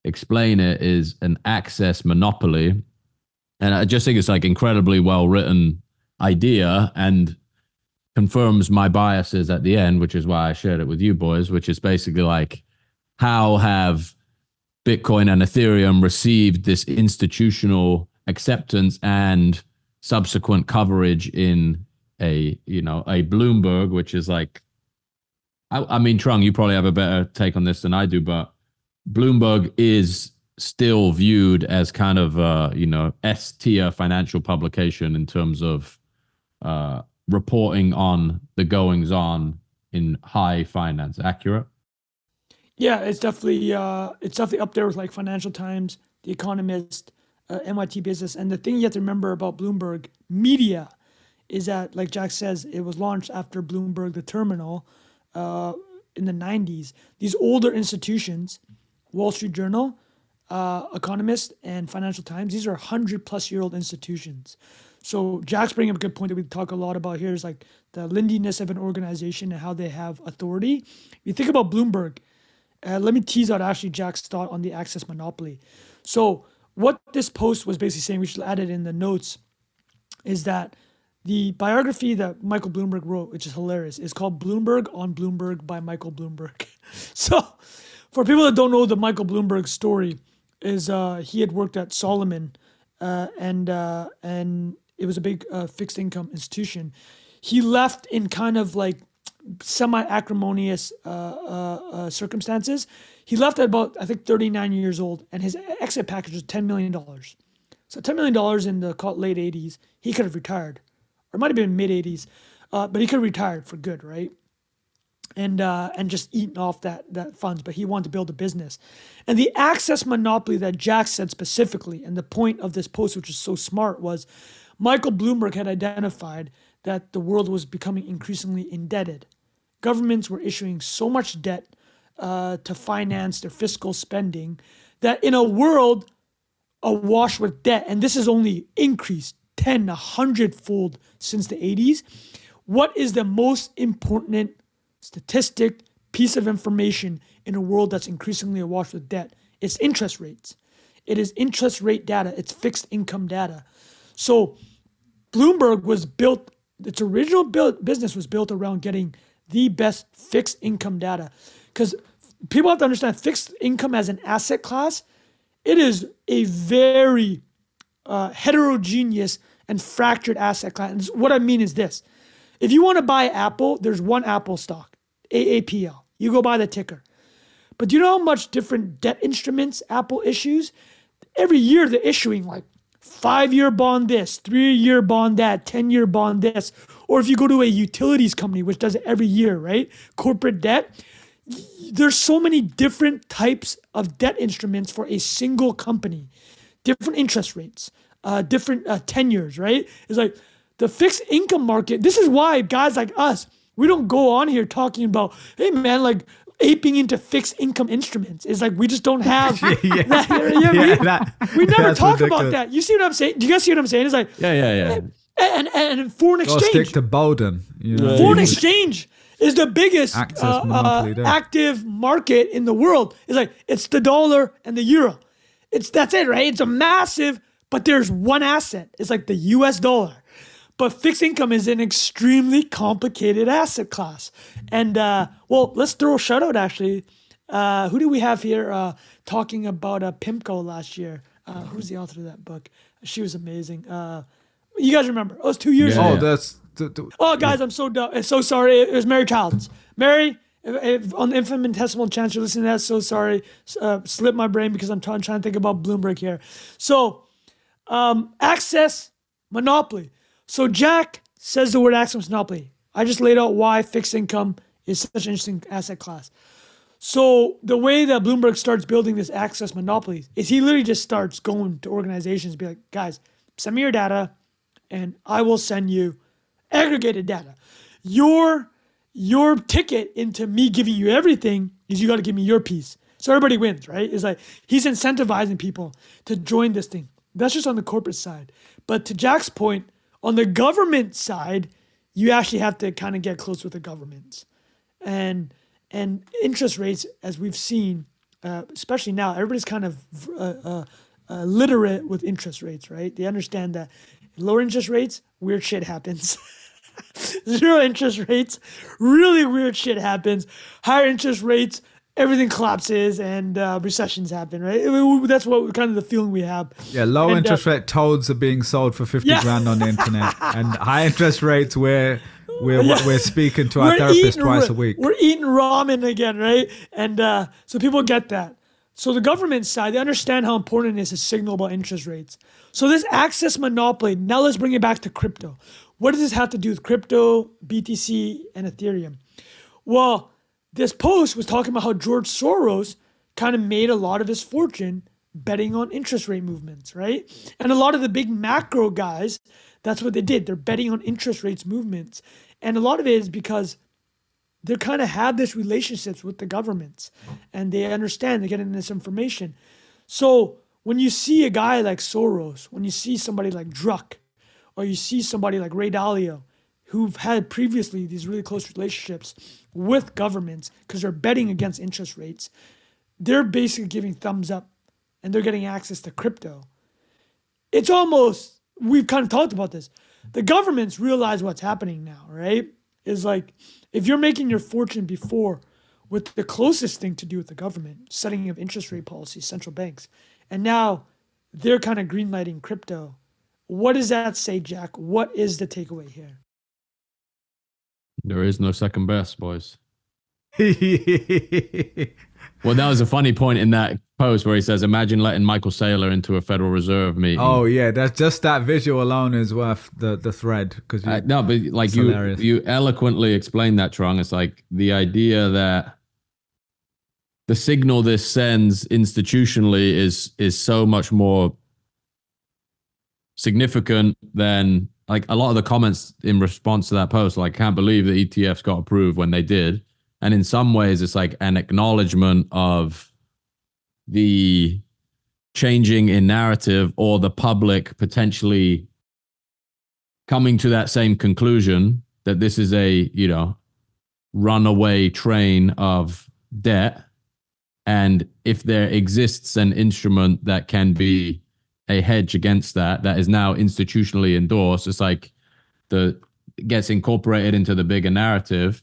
explain it is an access monopoly. And I just think it's like incredibly well written idea and confirms my biases at the end, which is why I shared it with you boys, which is basically like, how have Bitcoin and Ethereum received this institutional acceptance and subsequent coverage in a Bloomberg, which is like, I mean, Trung, you probably have a better take on this than I do, but Bloomberg is still viewed as kind of S-tier financial publication in terms of reporting on the goings on in high finance. Accurate? Yeah, it's definitely up there with like Financial Times, The Economist, MIT Business. And the thing you have to remember about Bloomberg Media is that, like Jack says, it was launched after Bloomberg, the terminal, in the 90s. These older institutions, Wall Street Journal, Economist, and Financial Times, these are 100-plus-year-old institutions. So Jack's bringing up a good point that we talk a lot about here is like the lindiness of an organization and how they have authority. If you think about Bloomberg, let me tease out actually Jack's thought on the access monopoly. So what this post was basically saying, we should add it in the notes, is that the biography that Michael Bloomberg wrote, which is hilarious, is called Bloomberg on Bloomberg by Michael Bloomberg. So for people that don't know the Michael Bloomberg story, is he had worked at Solomon and it was a big fixed income institution. He left in kind of like semi-acrimonious circumstances. He left at about, I think, 39 years old, and his exit package was $10 million. So $10 million in the late 80s, he could have retired. Or it might have been mid-80s, but he could have retired for good, right? And just eaten off that funds, but he wanted to build a business. And the access monopoly that Jack said specifically, and the point of this post, which is so smart, was Michael Bloomberg had identified that the world was becoming increasingly indebted. Governments were issuing so much debt to finance their fiscal spending that in a world awash with debt, and this has only increased 10, 100-fold since the 80s. What is the most important statistic, piece of information in a world that's increasingly awash with debt? It's interest rates. It is interest rate data. It's fixed income data. So Bloomberg was built, its original business was built around getting the best fixed income data. Because people have to understand fixed income as an asset class, it is a very heterogeneous and fractured asset class. And what I mean is this. If you want to buy Apple, there's one Apple stock, AAPL. You go buy the ticker. But do you know how much different debt instruments Apple issues? Every year they're issuing like 5-year bond this, 3-year bond that, 10-year bond this. Or if you go to a utilities company, which does it every year, right? Corporate debt. There's so many different types of debt instruments for a single company. Different interest rates, different tenures, right? It's like the fixed income market. This is why guys like us, we don't go on here talking about, hey man, like aping into fixed income instruments. It's like we just don't have that. We never talk about that. You see what I'm saying? Do you guys see what I'm saying? It's like yeah. And foreign exchange. Stick to Bowden. You know? Foreign exchange is the biggest active market in the world. It's like it's the dollar and the euro. That's it, right? It's a massive, but there's one asset. It's like the US dollar. But fixed income is an extremely complicated asset class. And well, let's throw a shout out actually. Who do we have here talking about PIMCO last year? Who's the author of that book? She was amazing. You guys remember? It was 2 years ago. Oh, that's... Oh, guys, I'm so dumb. So sorry. It was Mary Childs. Mary, if on the infinitesimal chance you're listening to that, so sorry. Slipped my brain because I'm trying to think about Bloomberg here. So, access monopoly. So Jack says the word access monopoly. I just laid out why fixed income is such an interesting asset class. So the way that Bloomberg starts building this access monopoly is he literally just starts going to organizations and be like, guys, send me your data and I will send you aggregated data. Your ticket into me giving you everything is you got to give me your piece. So everybody wins, right? It's like he's incentivizing people to join this thing. That's just on the corporate side. But to Jack's point, on the government side, you actually have to kind of get close with the governments. And interest rates, as we've seen, especially now, everybody's kind of literate with interest rates, right? They understand that lower interest rates, weird shit happens. 0 interest rates, really weird shit happens. Higher interest rates, everything collapses and recessions happen, right? That's what kind of the feeling we have. Yeah, low interest rate toads are being sold for 50 grand on the internet, and high interest rates we're speaking to our therapist twice a week. We're eating ramen again, right? And so people get that. So the government side, they understand how important it is to signal about interest rates. So this access monopoly, now let's bring it back to crypto. What does this have to do with crypto, BTC, and Ethereum? Well, this post was talking about how George Soros kind of made a lot of his fortune betting on interest rate movements, right? And a lot of the big macro guys, that's what they did. They're betting on interest rates movements. And a lot of it is because they kind of have this relationships with the governments and they understand they're getting this information. So when you see a guy like Soros, when you see somebody like Druck, or you see somebody like Ray Dalio, who've had previously these really close relationships with governments because they're betting against interest rates, they're basically giving thumbs up and they're getting access to crypto. It's almost, we've kind of talked about this. The governments realize what's happening now, right? Is like, if you're making your fortune before with the closest thing to do with the government, setting of interest rate policies, central banks, and now they're kind of greenlighting crypto. What does that say, Jack? What is the takeaway here? There is no second best, boys. Well, that was a funny point in that post where he says, imagine letting Michael Saylor into a Federal Reserve meeting. Oh, yeah. That's just that visual alone is worth the thread. No, but like you eloquently explained that, Trung. It's like the idea that the signal this sends institutionally is so much more significant than like a lot of the comments in response to that post. Like, can't believe the ETFs got approved when they did. And in some ways, it's like an acknowledgement of the changing in narrative or the public potentially coming to that same conclusion that this is a, runaway train of debt. And if there exists an instrument that can be a hedge against that, that is now institutionally endorsed, it's like gets incorporated into the bigger narrative.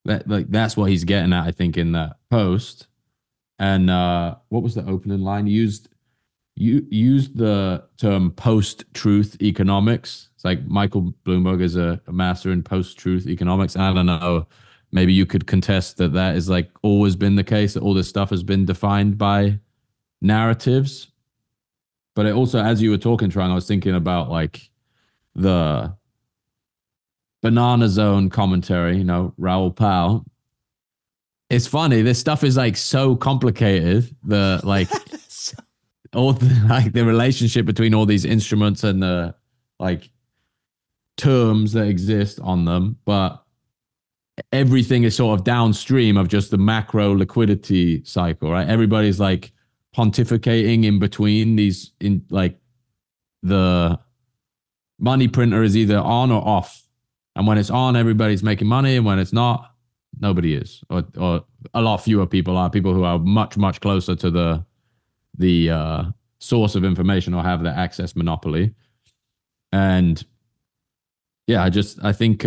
That's what he's getting at, I think, in that post. And what was the opening line? Used the term post-truth economics. It's like Michael Bloomberg is a master in post-truth economics. I don't know. Maybe you could contest that is like always been the case, that all this stuff has been defined by narratives. But it also, as you were talking, Trung, I was thinking about like the Banana Zone commentary, Raoul Pal. It's funny. This stuff is like so complicated. All the relationship between all these instruments and the like terms that exist on them, but everything is sort of downstream of just the macro liquidity cycle, right? Everybody's like pontificating in between these, in like the money printer is either on or off. And when it's on, everybody's making money. And when it's not, nobody is, or a lot fewer people are, people who are much, much closer to the source of information or have the access monopoly. And yeah, I think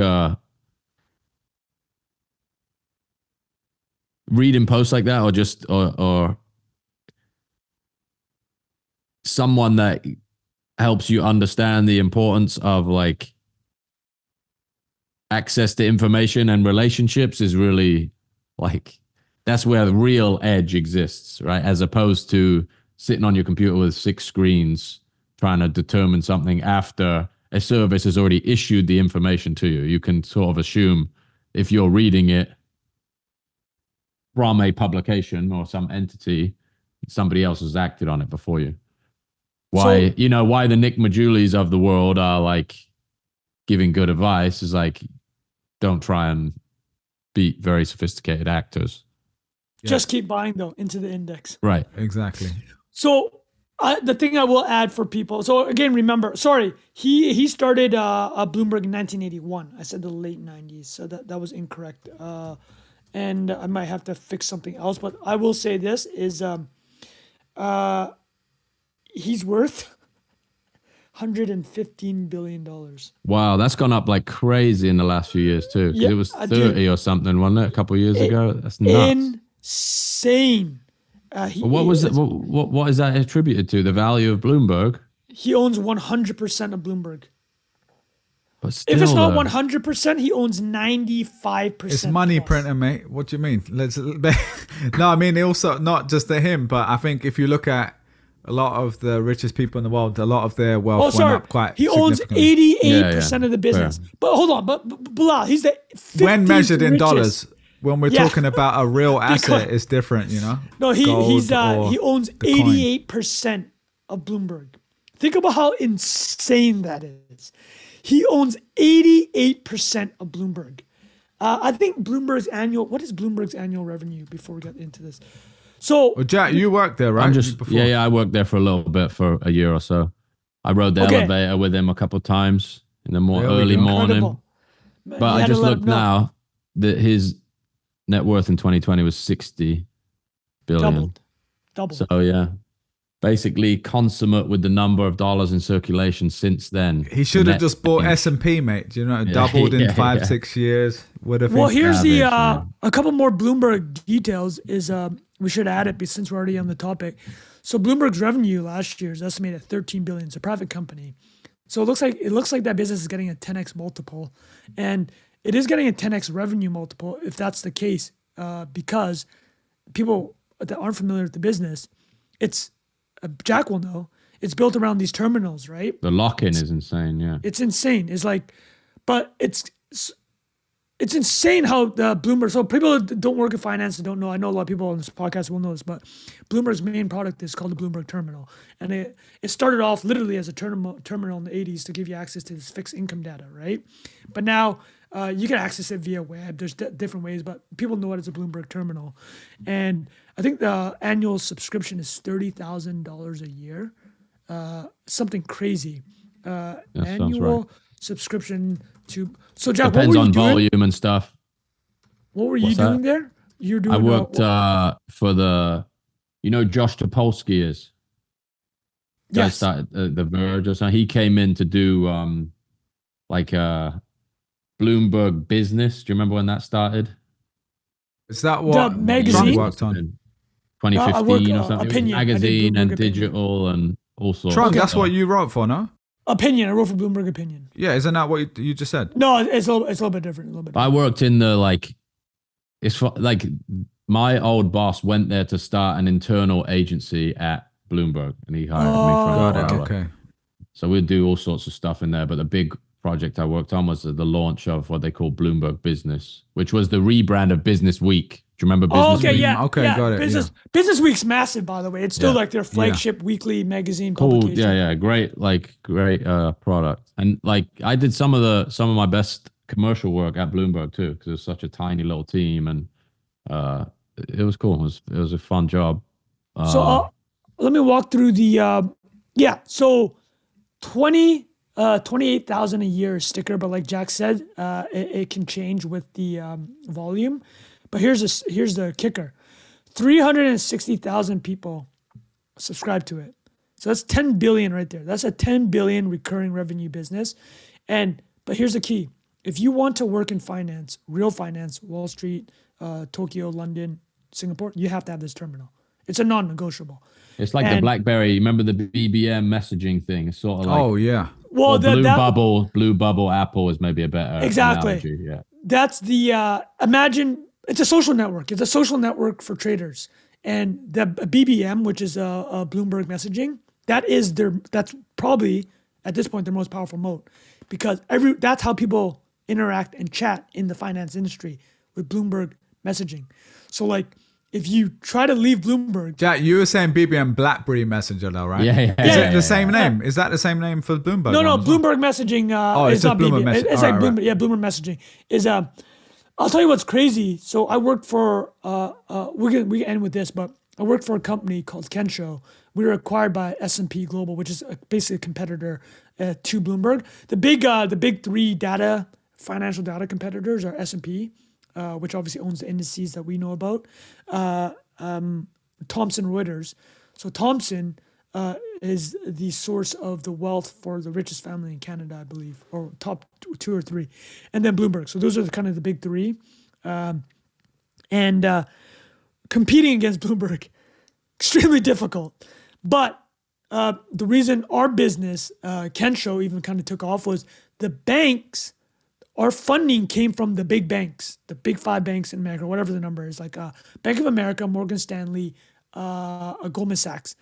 reading posts like that, or someone that helps you understand the importance of like access to information and relationships is really like, that's where the real edge exists, right? As opposed to sitting on your computer with 6 screens trying to determine something after a service has already issued the information to you. You can sort of assume if you're reading it from a publication or some entity, somebody else has acted on it before you. Why the Nick Majulis of the world are like giving good advice is like, don't try and beat very sophisticated actors. Just keep buying though into the index. Right. Exactly. So the thing I will add for people. So again, remember, he started Bloomberg in 1981. I said the late 90s, so that was incorrect. And I might have to fix something else, but I will say this is he's worth $115 billion. Wow, that's gone up like crazy in the last few years too. Yeah, it was 30 or something, wasn't it? A couple of years ago. That's nuts. Insane. What is that attributed to? The value of Bloomberg? He owns 100% of Bloomberg. But still, if it's not 100%, he owns 95%. It's money printer, mate. What do you mean? No, I mean also not just to him, but I think if you look at a lot of the richest people in the world, a lot of their wealth went up quite significantly. He owns 88% of the business. Fair. But hold on, but Bilal, he's the 15th when measured in richest. Dollars. When we're talking about a real asset, it's different, No, he owns 88% of Bloomberg. Think about how insane that is. He owns 88% of Bloomberg. I think what is Bloomberg's annual revenue before we get into this? So, well, Jack, you worked there, right? I worked there for a little bit, for a year or so. I rode the elevator with him a couple of times in the early morning. Incredible. But I just looked now that his net worth in 2020 was 60 billion. Doubled. So yeah, basically consummate with the number of dollars in circulation since then. He should have just bought S&P, mate. Do you know, doubled in 5-6 years. Well, here's a couple more Bloomberg details. Is we should add it since we're already on the topic. So Bloomberg's revenue last year is estimated at 13 billion. It's a private company, so it looks like that business is getting a 10x multiple, and it is getting a 10x revenue multiple if that's the case, because people that aren't familiar with the business, it's Jack will know, it's built around these terminals, right? The lock-in is insane, yeah. It's insane. It's like, but it's insane how the Bloomberg, so people that don't work in finance and don't know, I know a lot of people on this podcast will know this, but Bloomberg's main product is called the Bloomberg Terminal. And it started off literally as a terminal in the 80s to give you access to this fixed income data, right? But now you can access it via web. There's different ways, but people know it as a Bloomberg Terminal. And I think the annual subscription is $30,000 a year, something crazy. Annual subscription to. So Jack, Depends what were you on doing? volume and stuff. What were you doing there? You're doing. I worked for the, Josh Topolsky is. Guy Yes. started the Verge or something. He came in to do Bloomberg Business. Do you remember when that started? Is that what The magazine? Trump worked on? 2015 or something. Opinion. I did Magazine Bloomberg and Opinion. digital and all sorts. Trump, of that's stuff. what you wrote for, no? Opinion. I wrote for Bloomberg Opinion. Yeah, isn't that what you just said? No, it's a little bit different. I worked in the my old boss went there to start an internal agency at Bloomberg, and he hired me from. Got it. Okay. So we'd do all sorts of stuff in there, but the big project I worked on was the launch of what they call Bloomberg Business, which was the rebrand of Business Week. Do you remember Business Week? Yeah. Okay, yeah. got it. Business Week's massive, by the way. It's still Yeah. like their flagship weekly magazine Cool. publication. Yeah. Great product. And I did some of my best commercial work at Bloomberg too, because it was such a tiny little team, and it was cool. It was a fun job. So let me walk through the so 28,000 a year sticker, but like Jack said, it can change with the volume. But here's the kicker: 360,000 people subscribe to it. So that's 10 billion right there. That's a 10 billion recurring revenue business. But here's the key: if you want to work in finance, real finance, Wall Street, Tokyo, London, Singapore, you have to have this terminal. It's a non-negotiable. It's like the BlackBerry. Remember the BBM messaging thing? It's sort of like Well, Blue Bubble Apple is maybe a better analogy. Yeah. That's the imagine it's a social network. It's a social network for traders, and the BBM, which is a Bloomberg messaging, that's probably at this point their most powerful moat, because that's how people interact and chat in the finance industry with Bloomberg messaging. So like, if you try to leave Bloomberg, Jack, you were saying BBM BlackBerry Messenger though, right? Yeah. Is it the same name? Is that the same name for Bloomberg? No, Bloomberg messaging. It's not Bloomberg BBM. messaging. It's like Bloomberg. Yeah, Bloomberg messaging is I'll tell you what's crazy. So I worked for we can end with this, but I worked for a company called Kensho. We were acquired by S&P Global, which is basically a competitor to Bloomberg. The big three financial data competitors are S&P, which obviously owns the indices that we know about, Thomson Reuters. So Thomson is the source of the wealth for the richest family in Canada, I believe, or top two or three, and then Bloomberg. So those are kind of the big three, and competing against Bloomberg, extremely difficult. But the reason our business, Kensho, even kind of took off was the banks. Our funding came from the big banks, the big five banks in America, whatever the number is, like Bank of America, Morgan Stanley, Goldman Sachs,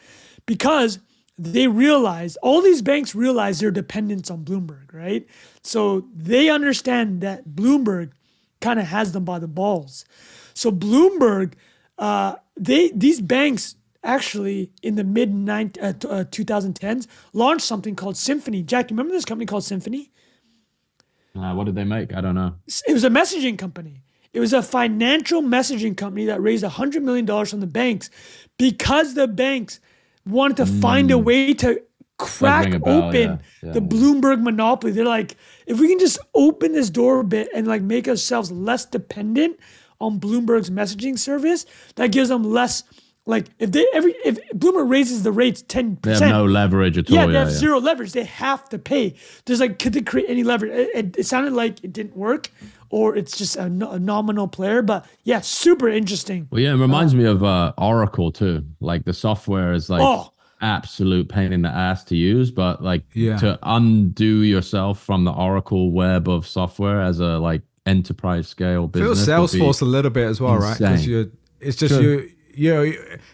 because all these banks realize their dependence on Bloomberg, right? So they understand that Bloomberg kind of has them by the balls. So Bloomberg, these banks actually in the mid 2010s launched something called Symphony. Jack, you remember this company called Symphony? What did they make? I don't know. It was a messaging company. It was a financial messaging company that raised $100 million from the banks because the banks wanted to find a way to crack open the Bloomberg monopoly. They're like, if we can just open this door a bit and like make ourselves less dependent on Bloomberg's messaging service, that gives them less. Like if Bloomberg raises the rates 10%, they have no leverage at all. Yeah, they have zero leverage. They have to pay. There's like, could they create any leverage? It sounded like it didn't work, or it's just a nominal player. But yeah, super interesting. Well, yeah, it reminds me of Oracle too. Like the software is like absolute pain in the ass to use, but like to undo yourself from the Oracle web of software as a like enterprise scale business. Feels Salesforce a little bit as well, right? Because it's just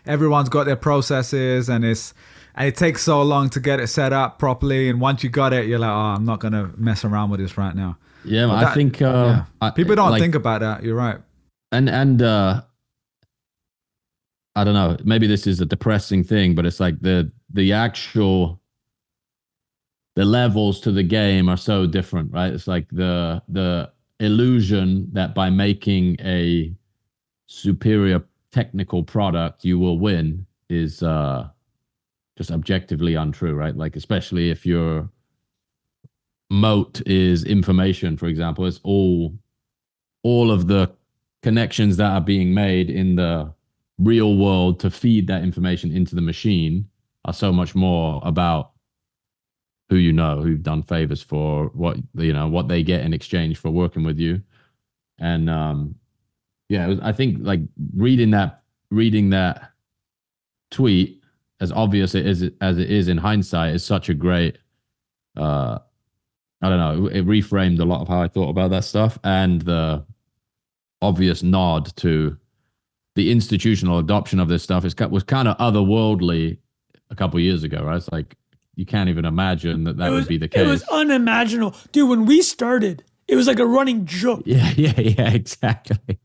everyone's got their processes, and it takes so long to get it set up properly. And once you got it, you're like, oh, I'm not gonna mess around with this right now. Yeah, I think people don't think about that. You're right. And I don't know. Maybe this is a depressing thing, but it's like the levels to the game are so different, right? It's like the illusion that by making a superior technical product you will win is just objectively untrue, right? Like especially if you're moat is information, for example. It's all of the connections that are being made in the real world to feed that information into the machine are so much more about who you know, who you've done favors for, what what they get in exchange for working with you. And I think like reading that tweet, as obvious as it is in hindsight, is such a great I don't know, it reframed a lot of how I thought about that stuff, and the obvious nod to the institutional adoption of this stuff was kind of otherworldly a couple of years ago, right? It's like you can't even imagine that would be the case. It was unimaginable. Dude, when we started, it was like a running joke. Yeah, exactly.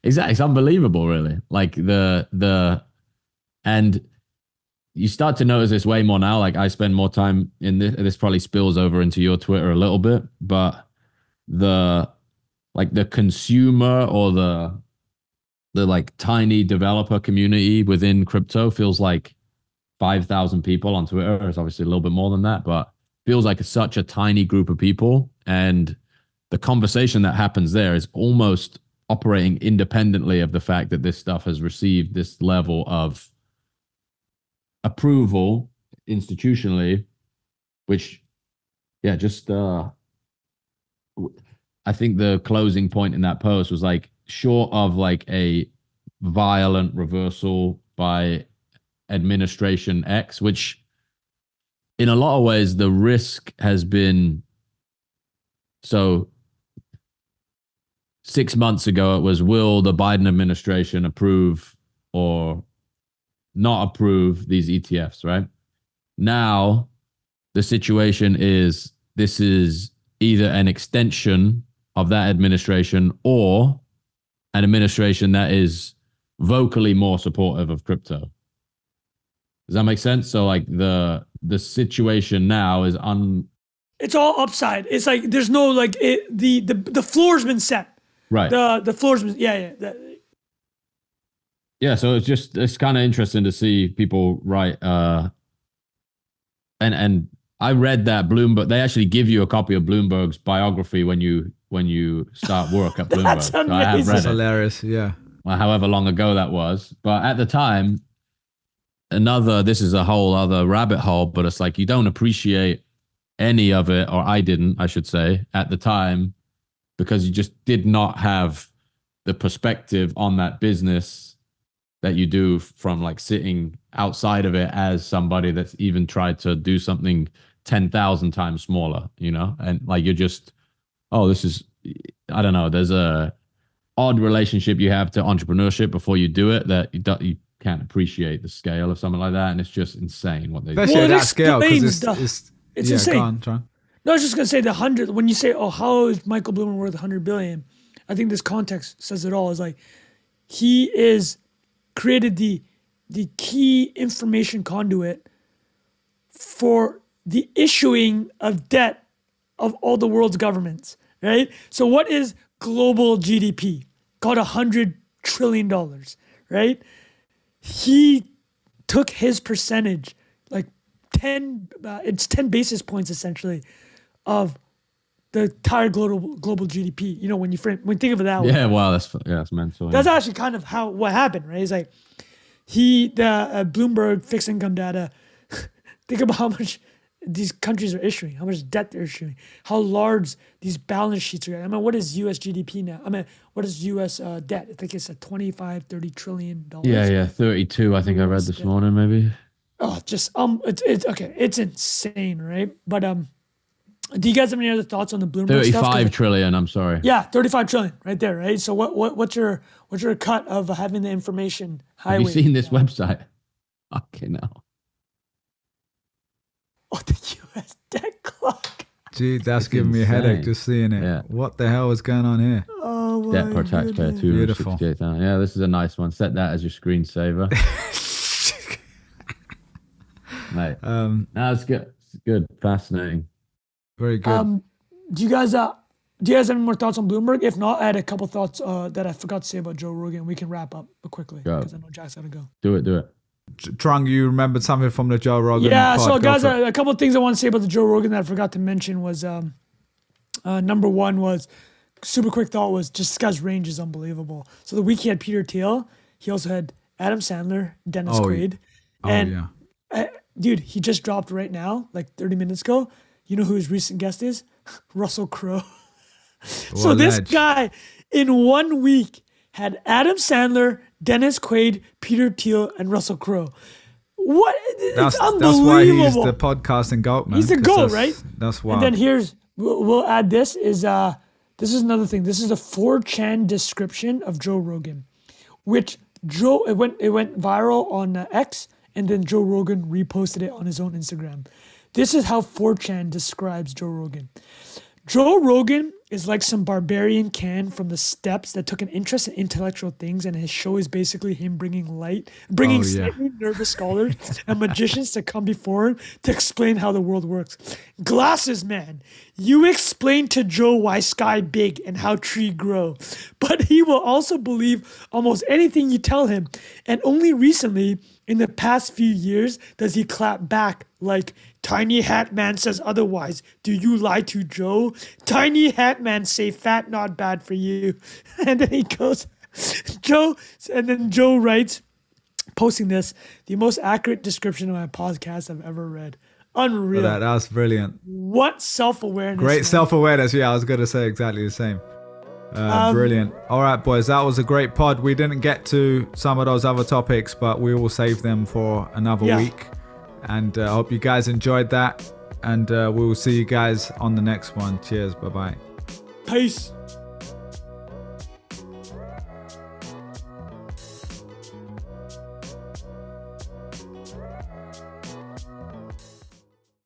Exactly. It's unbelievable, really. Like and you start to notice this way more now. Like I spend more time in this. This probably spills over into your Twitter a little bit, but the consumer or the like tiny developer community within crypto feels like 5,000 people on Twitter. It's obviously a little bit more than that, but feels like such a tiny group of people. And the conversation that happens there is almost operating independently of the fact that this stuff has received this level of approval institutionally, which, I think the closing point in that post was like, short of like a violent reversal by administration X, which in a lot of ways the risk has been, so 6 months ago it was, will the Biden administration approve or not approve these ETFs, right? Now the situation is, this is either an extension of that administration or an administration that is vocally more supportive of crypto. Does that make sense? So like the situation now is it's all upside. It's like there's no like the floor's been set. Right. The floor's been So it's kind of interesting to see people write and I read that Bloomberg, they actually give you a copy of Bloomberg's biography when you start work at Bloomberg. That's amazing. So I have read That's hilarious, yeah. Well, however long ago that was. But at the time, this is a whole other rabbit hole, but it's like you don't appreciate any of it, or I didn't, I should say, at the time, because you just did not have the perspective on that business that you do from like sitting outside of it as somebody that's even tried to do something 10,000 times smaller, and like you're just, this is, I don't know, there's a odd relationship you have to entrepreneurship before you do it that you can't appreciate the scale of something like that, and it's just insane what they do. Especially at that scale, because it's insane. Go on, Tron. No, I was just gonna say the 100. When you say, how is Michael Bloomberg worth 100 billion? I think this context says it all. Is like he is created the key information conduit for the issuing of debt of all the world's governments, right? So what is global GDP? Called $100 trillion, right? He took his percentage, like 10 basis points essentially of the entire global GDP. When you think of it that way. Yeah, wow, that's mental. That's actually kind of what happened, right? It's like the Bloomberg fixed income data. Think about how much these countries are issuing, how much debt they're issuing, how large these balance sheets are. I mean, what is U.S. GDP now? I mean, what is U.S. debt? I think it's at $25-30 trillion. Yeah, 32. I think I read this morning, maybe. Oh, just it's okay. It's insane, right? But do you guys have any other thoughts on the Bloomberg 35 stuff? trillion. I'm sorry. Yeah, 35 trillion, right there, right? So what's your cut of having the information highway? Have you seen this website? Okay, no. Oh, the U.S. debt clock. Dude, that's giving me a headache just seeing it. Yeah. What the hell is going on here? Oh, my debt per taxpayer, Beautiful. Yeah, this is a nice one. Set that as your screensaver. Mate. No, it's good. It's good. Fascinating. Very good. Do you guys have any more thoughts on Bloomberg? If not, I had a couple thoughts that I forgot to say about Joe Rogan. We can wrap up quickly because I know Jack's got to go. Do it. Trung, you remembered something from the Joe Rogan Yeah, pod. so Go guys, for it. a couple of things I want to say about the Joe Rogan that I forgot to mention was number one was super quick thought was just this guy's range is unbelievable. So the week he had Peter Thiel, he also had Adam Sandler, Dennis Quaid, and dude, he just dropped right now, like 30 minutes ago. You know who his recent guest is? Russell Crowe. So this guy in 1 week had Adam Sandler, Dennis Quaid, Peter Thiel, and Russell Crowe. What? It's unbelievable. That's why he's the podcasting GOAT, man. He's the GOAT, right? That's why. And then we'll add this is another thing. This is a 4chan description of Joe Rogan, which it went viral on X, and then Joe Rogan reposted it on his own Instagram. This is how 4chan describes Joe Rogan. Joe Rogan is like some barbarian can from the steppes that took an interest in intellectual things, and his show is basically him bringing slightly nervous scholars and magicians to come before him to explain how the world works. Glasses man, you explain to Joe why sky big and how tree grow, but he will also believe almost anything you tell him, and only recently, in the past few years, does he clap back like, Tiny Hat Man says otherwise. Do you lie to Joe? Tiny Hat Man say fat not bad for you. And then he goes, Joe writes, posting this, the most accurate description of my podcast I've ever read. Unreal. That's brilliant. What self-awareness. Great man. Self-awareness. Yeah, I was going to say exactly the same. Brilliant. All right, boys, that was a great pod. We didn't get to some of those other topics, but we will save them for another week. And I hope you guys enjoyed that. And we will see you guys on the next one. Cheers. Bye-bye. Peace.